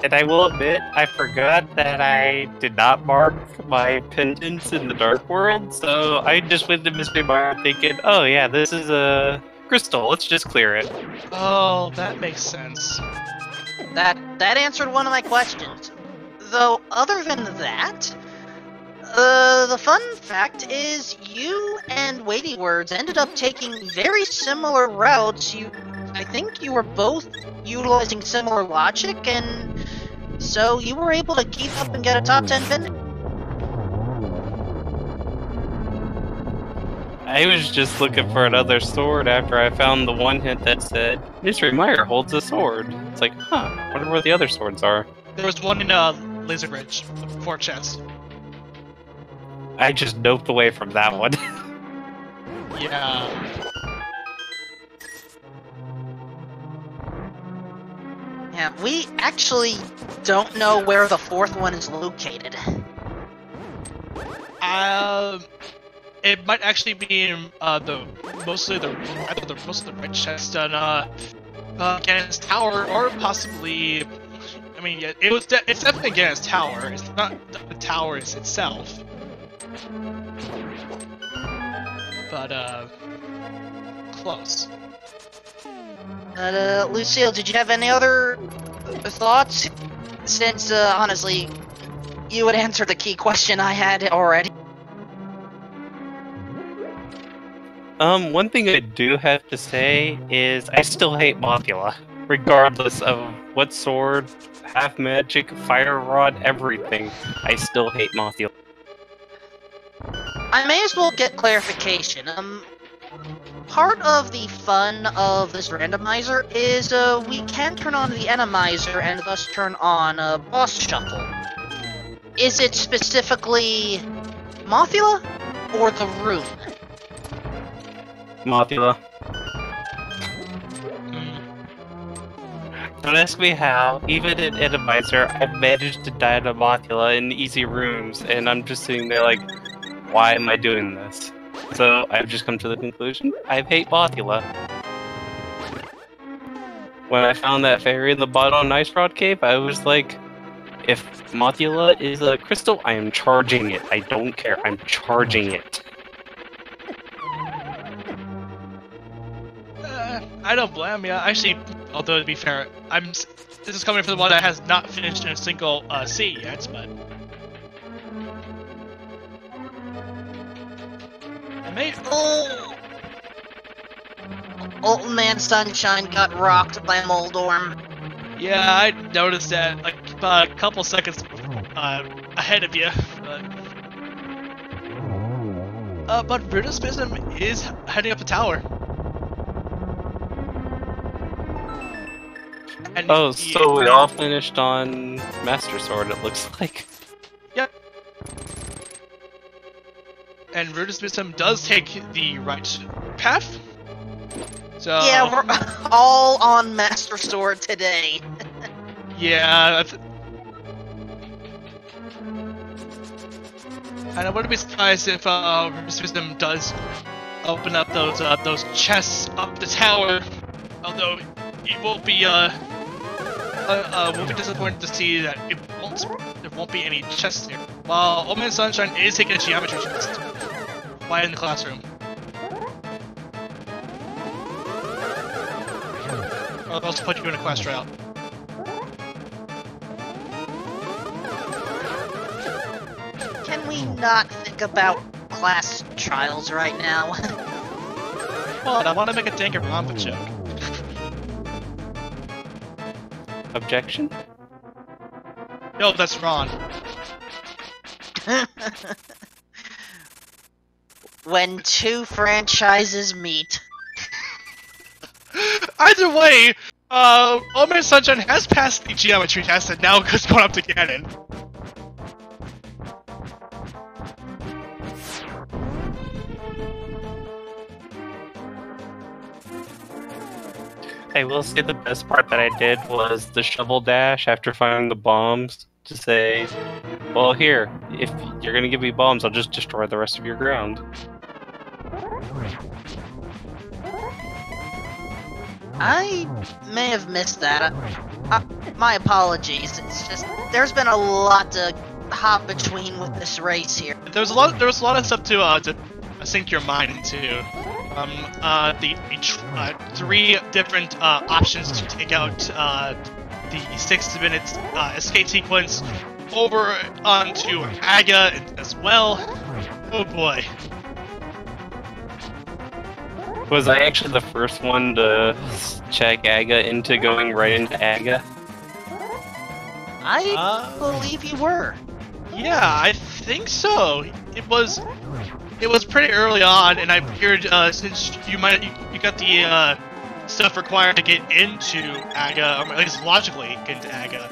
And I will admit, I forgot that I did not mark my pendants in the Dark World, so I just went to Mystery Mire thinking, oh yeah, this is a crystal, let's just clear it. Oh, that makes sense. That answered one of my questions. Though, other than that, the fun fact is you and Weighty Words ended up taking very similar routes. I think you were both utilizing similar logic, and so you were able to keep up and get a top 10 finish. I was just looking for another sword after I found the one hint that said, Mystery Mire holds a sword. It's like, huh, wonder where the other swords are. There was one in Laser Bridge, 4 chests. I just noped away from that one. Yeah. Yeah, we actually don't know where the fourth one is located. It might actually be in most of the red chest on Ganon's tower, or possibly. I mean, yeah, it's definitely Ganon's tower. It's not the tower itself. But close. Lucille, did you have any other thoughts? Since, honestly, you had answered the key question I had already. One thing I do have to say is I still hate Mothula. Regardless of what sword, half magic, fire rod, everything, I still hate Mothula. I may as well get clarification. Part of the fun of this randomizer is, we can turn on the Enemizer and thus turn on, Boss Shuffle. Is it specifically Mothula or the rune? Mothula. Don't ask me how. Even in Enemizer, I've managed to die to Mothula in easy rooms, and I'm just sitting there like, why am I doing this? So I've just come to the conclusion, I hate Mothula. When I found that fairy in the bottom Ice Rod Cave, I was like, if Mothula is a crystal, I am charging it. I don't care, I'm charging it. I don't blame you. Actually, although to be fair, this is coming from the one that has not finished in a single sea yet, but I may. Oh! Old Man Sunshine got rocked by Moldorm. Yeah, I noticed that like about a couple seconds ahead of you, but Brutusmism is heading up the tower. And Oh, so we all finished on Master Sword, it looks like. Yep. And Brutusmism does take the right path. So Yeah, we're all on Master Sword today. yeah, and I wouldn't be surprised if Brutusmism does open up those chests up the tower. Although it won't be we'll be disappointed to see that there won't be any chests here. While Old Man Sunshine is taking a geometry test right in the classroom. I'll also put you in a quest route. Can we not think about class trials right now? Well, I want to make a Danganronpa joke. Objection? No, that's Ron. When two franchises meet. Either way, Old Man Sunshine has passed the geometry test and now is going up to Ganon. I will say the best part that I did was the shovel dash after finding the bombs to say, well, here, if you're gonna give me bombs, I'll just destroy the rest of your ground. I may have missed that. My apologies. It's just there's been a lot to hop between with this race here. There was a lot of stuff to sink your mind into. Three different options to take out the 6-minute escape sequence over onto Aga as well. Oh boy. Was I actually the first one to check Aga into going right into Aga? I believe you were. Yeah, I think so. It was pretty early on, and I figured since you got the stuff required to get into Aga, or at least logically get into Aga.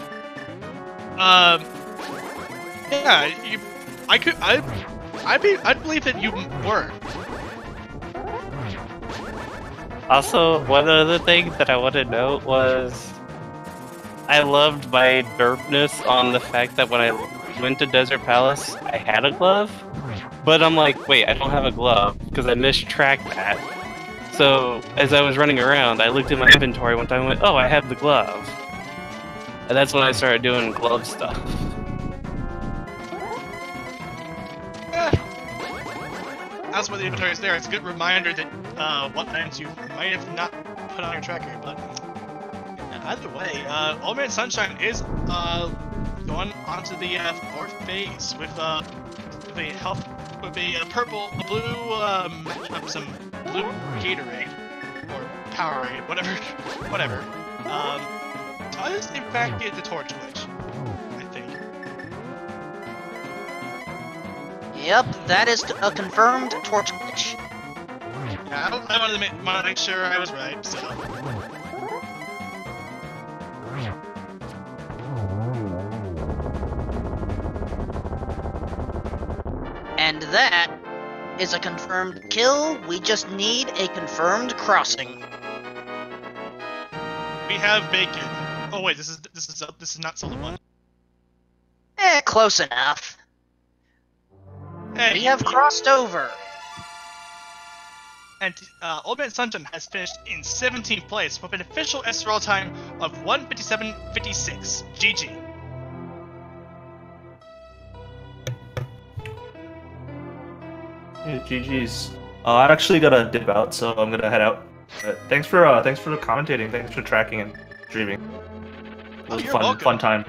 Yeah, I believe that you were. Also, one other thing that I want to note was I loved my derpness on the fact that when I went to Desert Palace, I had a glove, but I'm like, wait, I don't have a glove because I mistracked that. So as I was running around, I looked at my inventory one time and went, oh, I have the glove. And that's when I started doing glove stuff. That's why the inventory is there. It's a good reminder that what items you might have not put on your tracker. But either way, Old Man Sunshine is going onto the fourth phase with a blue, some blue Gatorade or Powerade, whatever. So I just in fact get the Torch Witch, I think. Yep, that is a confirmed Torch Witch. Yeah, I wanted to make sure I was right, so. And that is a confirmed kill. We just need a confirmed crossing. We have bacon. Oh wait, this is not Zelda 1. Close enough. Hey, We have crossed over. And Old Man Sunshine has finished in 17th place with an official SRL time of 1:57.56. GG. Yeah, GG's. I actually gotta dip out, so I'm gonna head out. Thanks for commentating. Thanks for tracking and streaming. It was a fun time.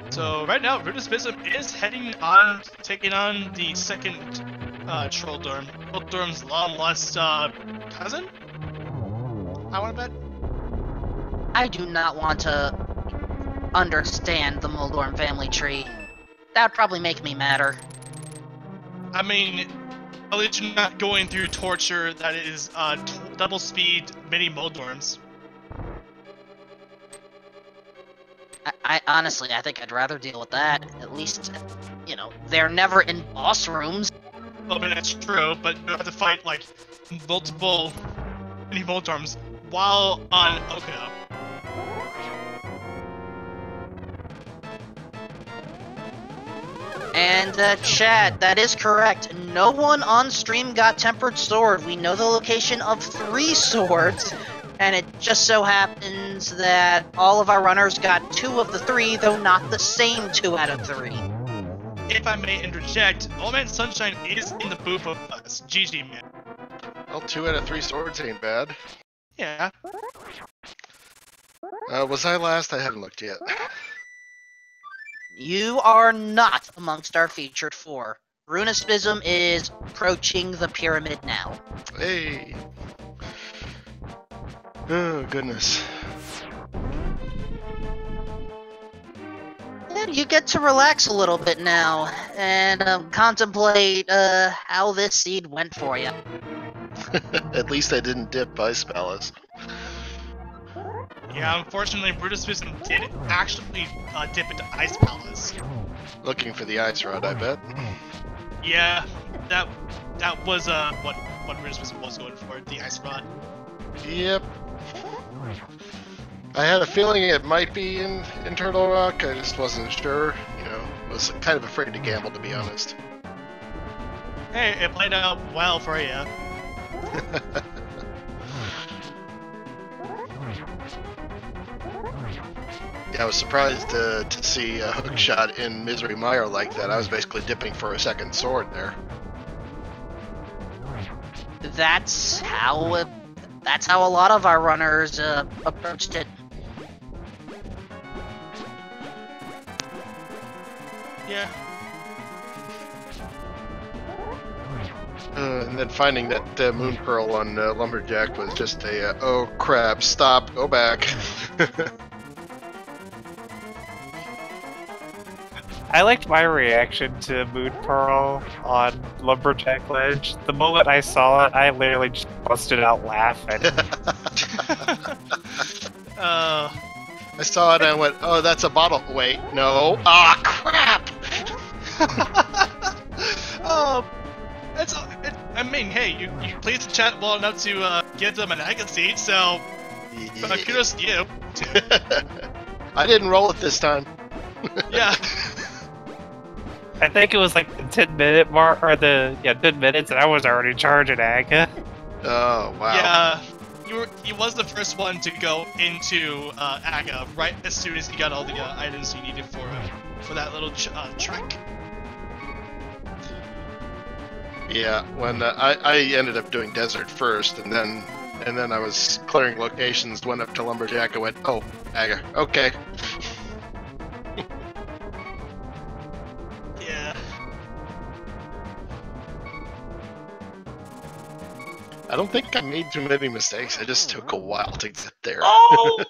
So right now, Rudispism is taking on the second Trolldorm. Trolldorm's long lost cousin? I want to bet. I do not want to understand the Moldorm family tree. That would probably make me madder. I mean, at least you're not going through torture that is double speed mini Moldorms. I honestly, I think I'd rather deal with that. At least, you know, they're never in boss rooms. I mean, that's true, but you have to fight, like, multiple mini Moldorms while on Okino. And chat, that is correct. No one on stream got Tempered Sword. We know the location of 3 swords, and it just so happens that all of our runners got 2 of the 3, though not the same 2 out of 3. If I may interject, Old Man Sunshine is in the booth of us. GG, man. Well, 2 out of 3 swords ain't bad. Yeah. Was I last? I haven't looked yet. You are not amongst our featured 4. Runispism is approaching the pyramid now. Hey. Oh, goodness. And you get to relax a little bit now and contemplate how this seed went for you. At least I didn't dip Ice Palace. Yeah, unfortunately, Brutuspism did actually dip into Ice Palace. Looking for the ice rod, I bet. Yeah, that was what Rizmus was going for, the ice rod. Yep. I had a feeling it might be in Turtle Rock. I just wasn't sure. You know, was kind of afraid to gamble, to be honest. Hey, it played out well for you. Yeah, I was surprised to see a hook shot in Misery Mire like that. I was basically dipping for a second sword there. That's how a lot of our runners approached it. Yeah. And then finding that Moon Pearl on Lumberjack was just a, oh crap, stop, go back. I liked my reaction to Moon Pearl on Lumberjack Ledge. The moment I saw it, I literally just busted out laughing. I saw it and I went, oh, that's a bottle. Wait, no. Ah, crap! I mean, hey, you played the chat well enough to give them an egg seat, so kudos to you. I didn't roll it this time. Yeah. I think it was like the 10-minute mark, or 10 minutes, and I was already charging Aga. Oh, wow. Yeah, he was the first one to go into Aga right as soon as he got all the items he needed for that little trek. Yeah, when I ended up doing desert first, and then I was clearing locations, went up to Lumberjack, and went, oh, Aga, okay. Yeah. I don't think I made too many mistakes. I just took a while to get there. Oh!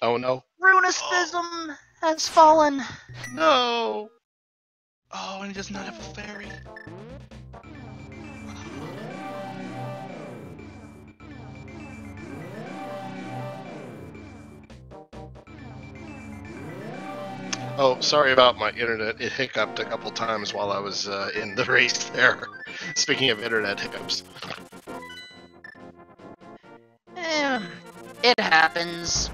Oh no. Runispism has fallen. No. Oh, and he does not have a fairy. Oh, sorry about my internet. It hiccuped a couple times while I was in the race there. Speaking of internet hiccups. It happens.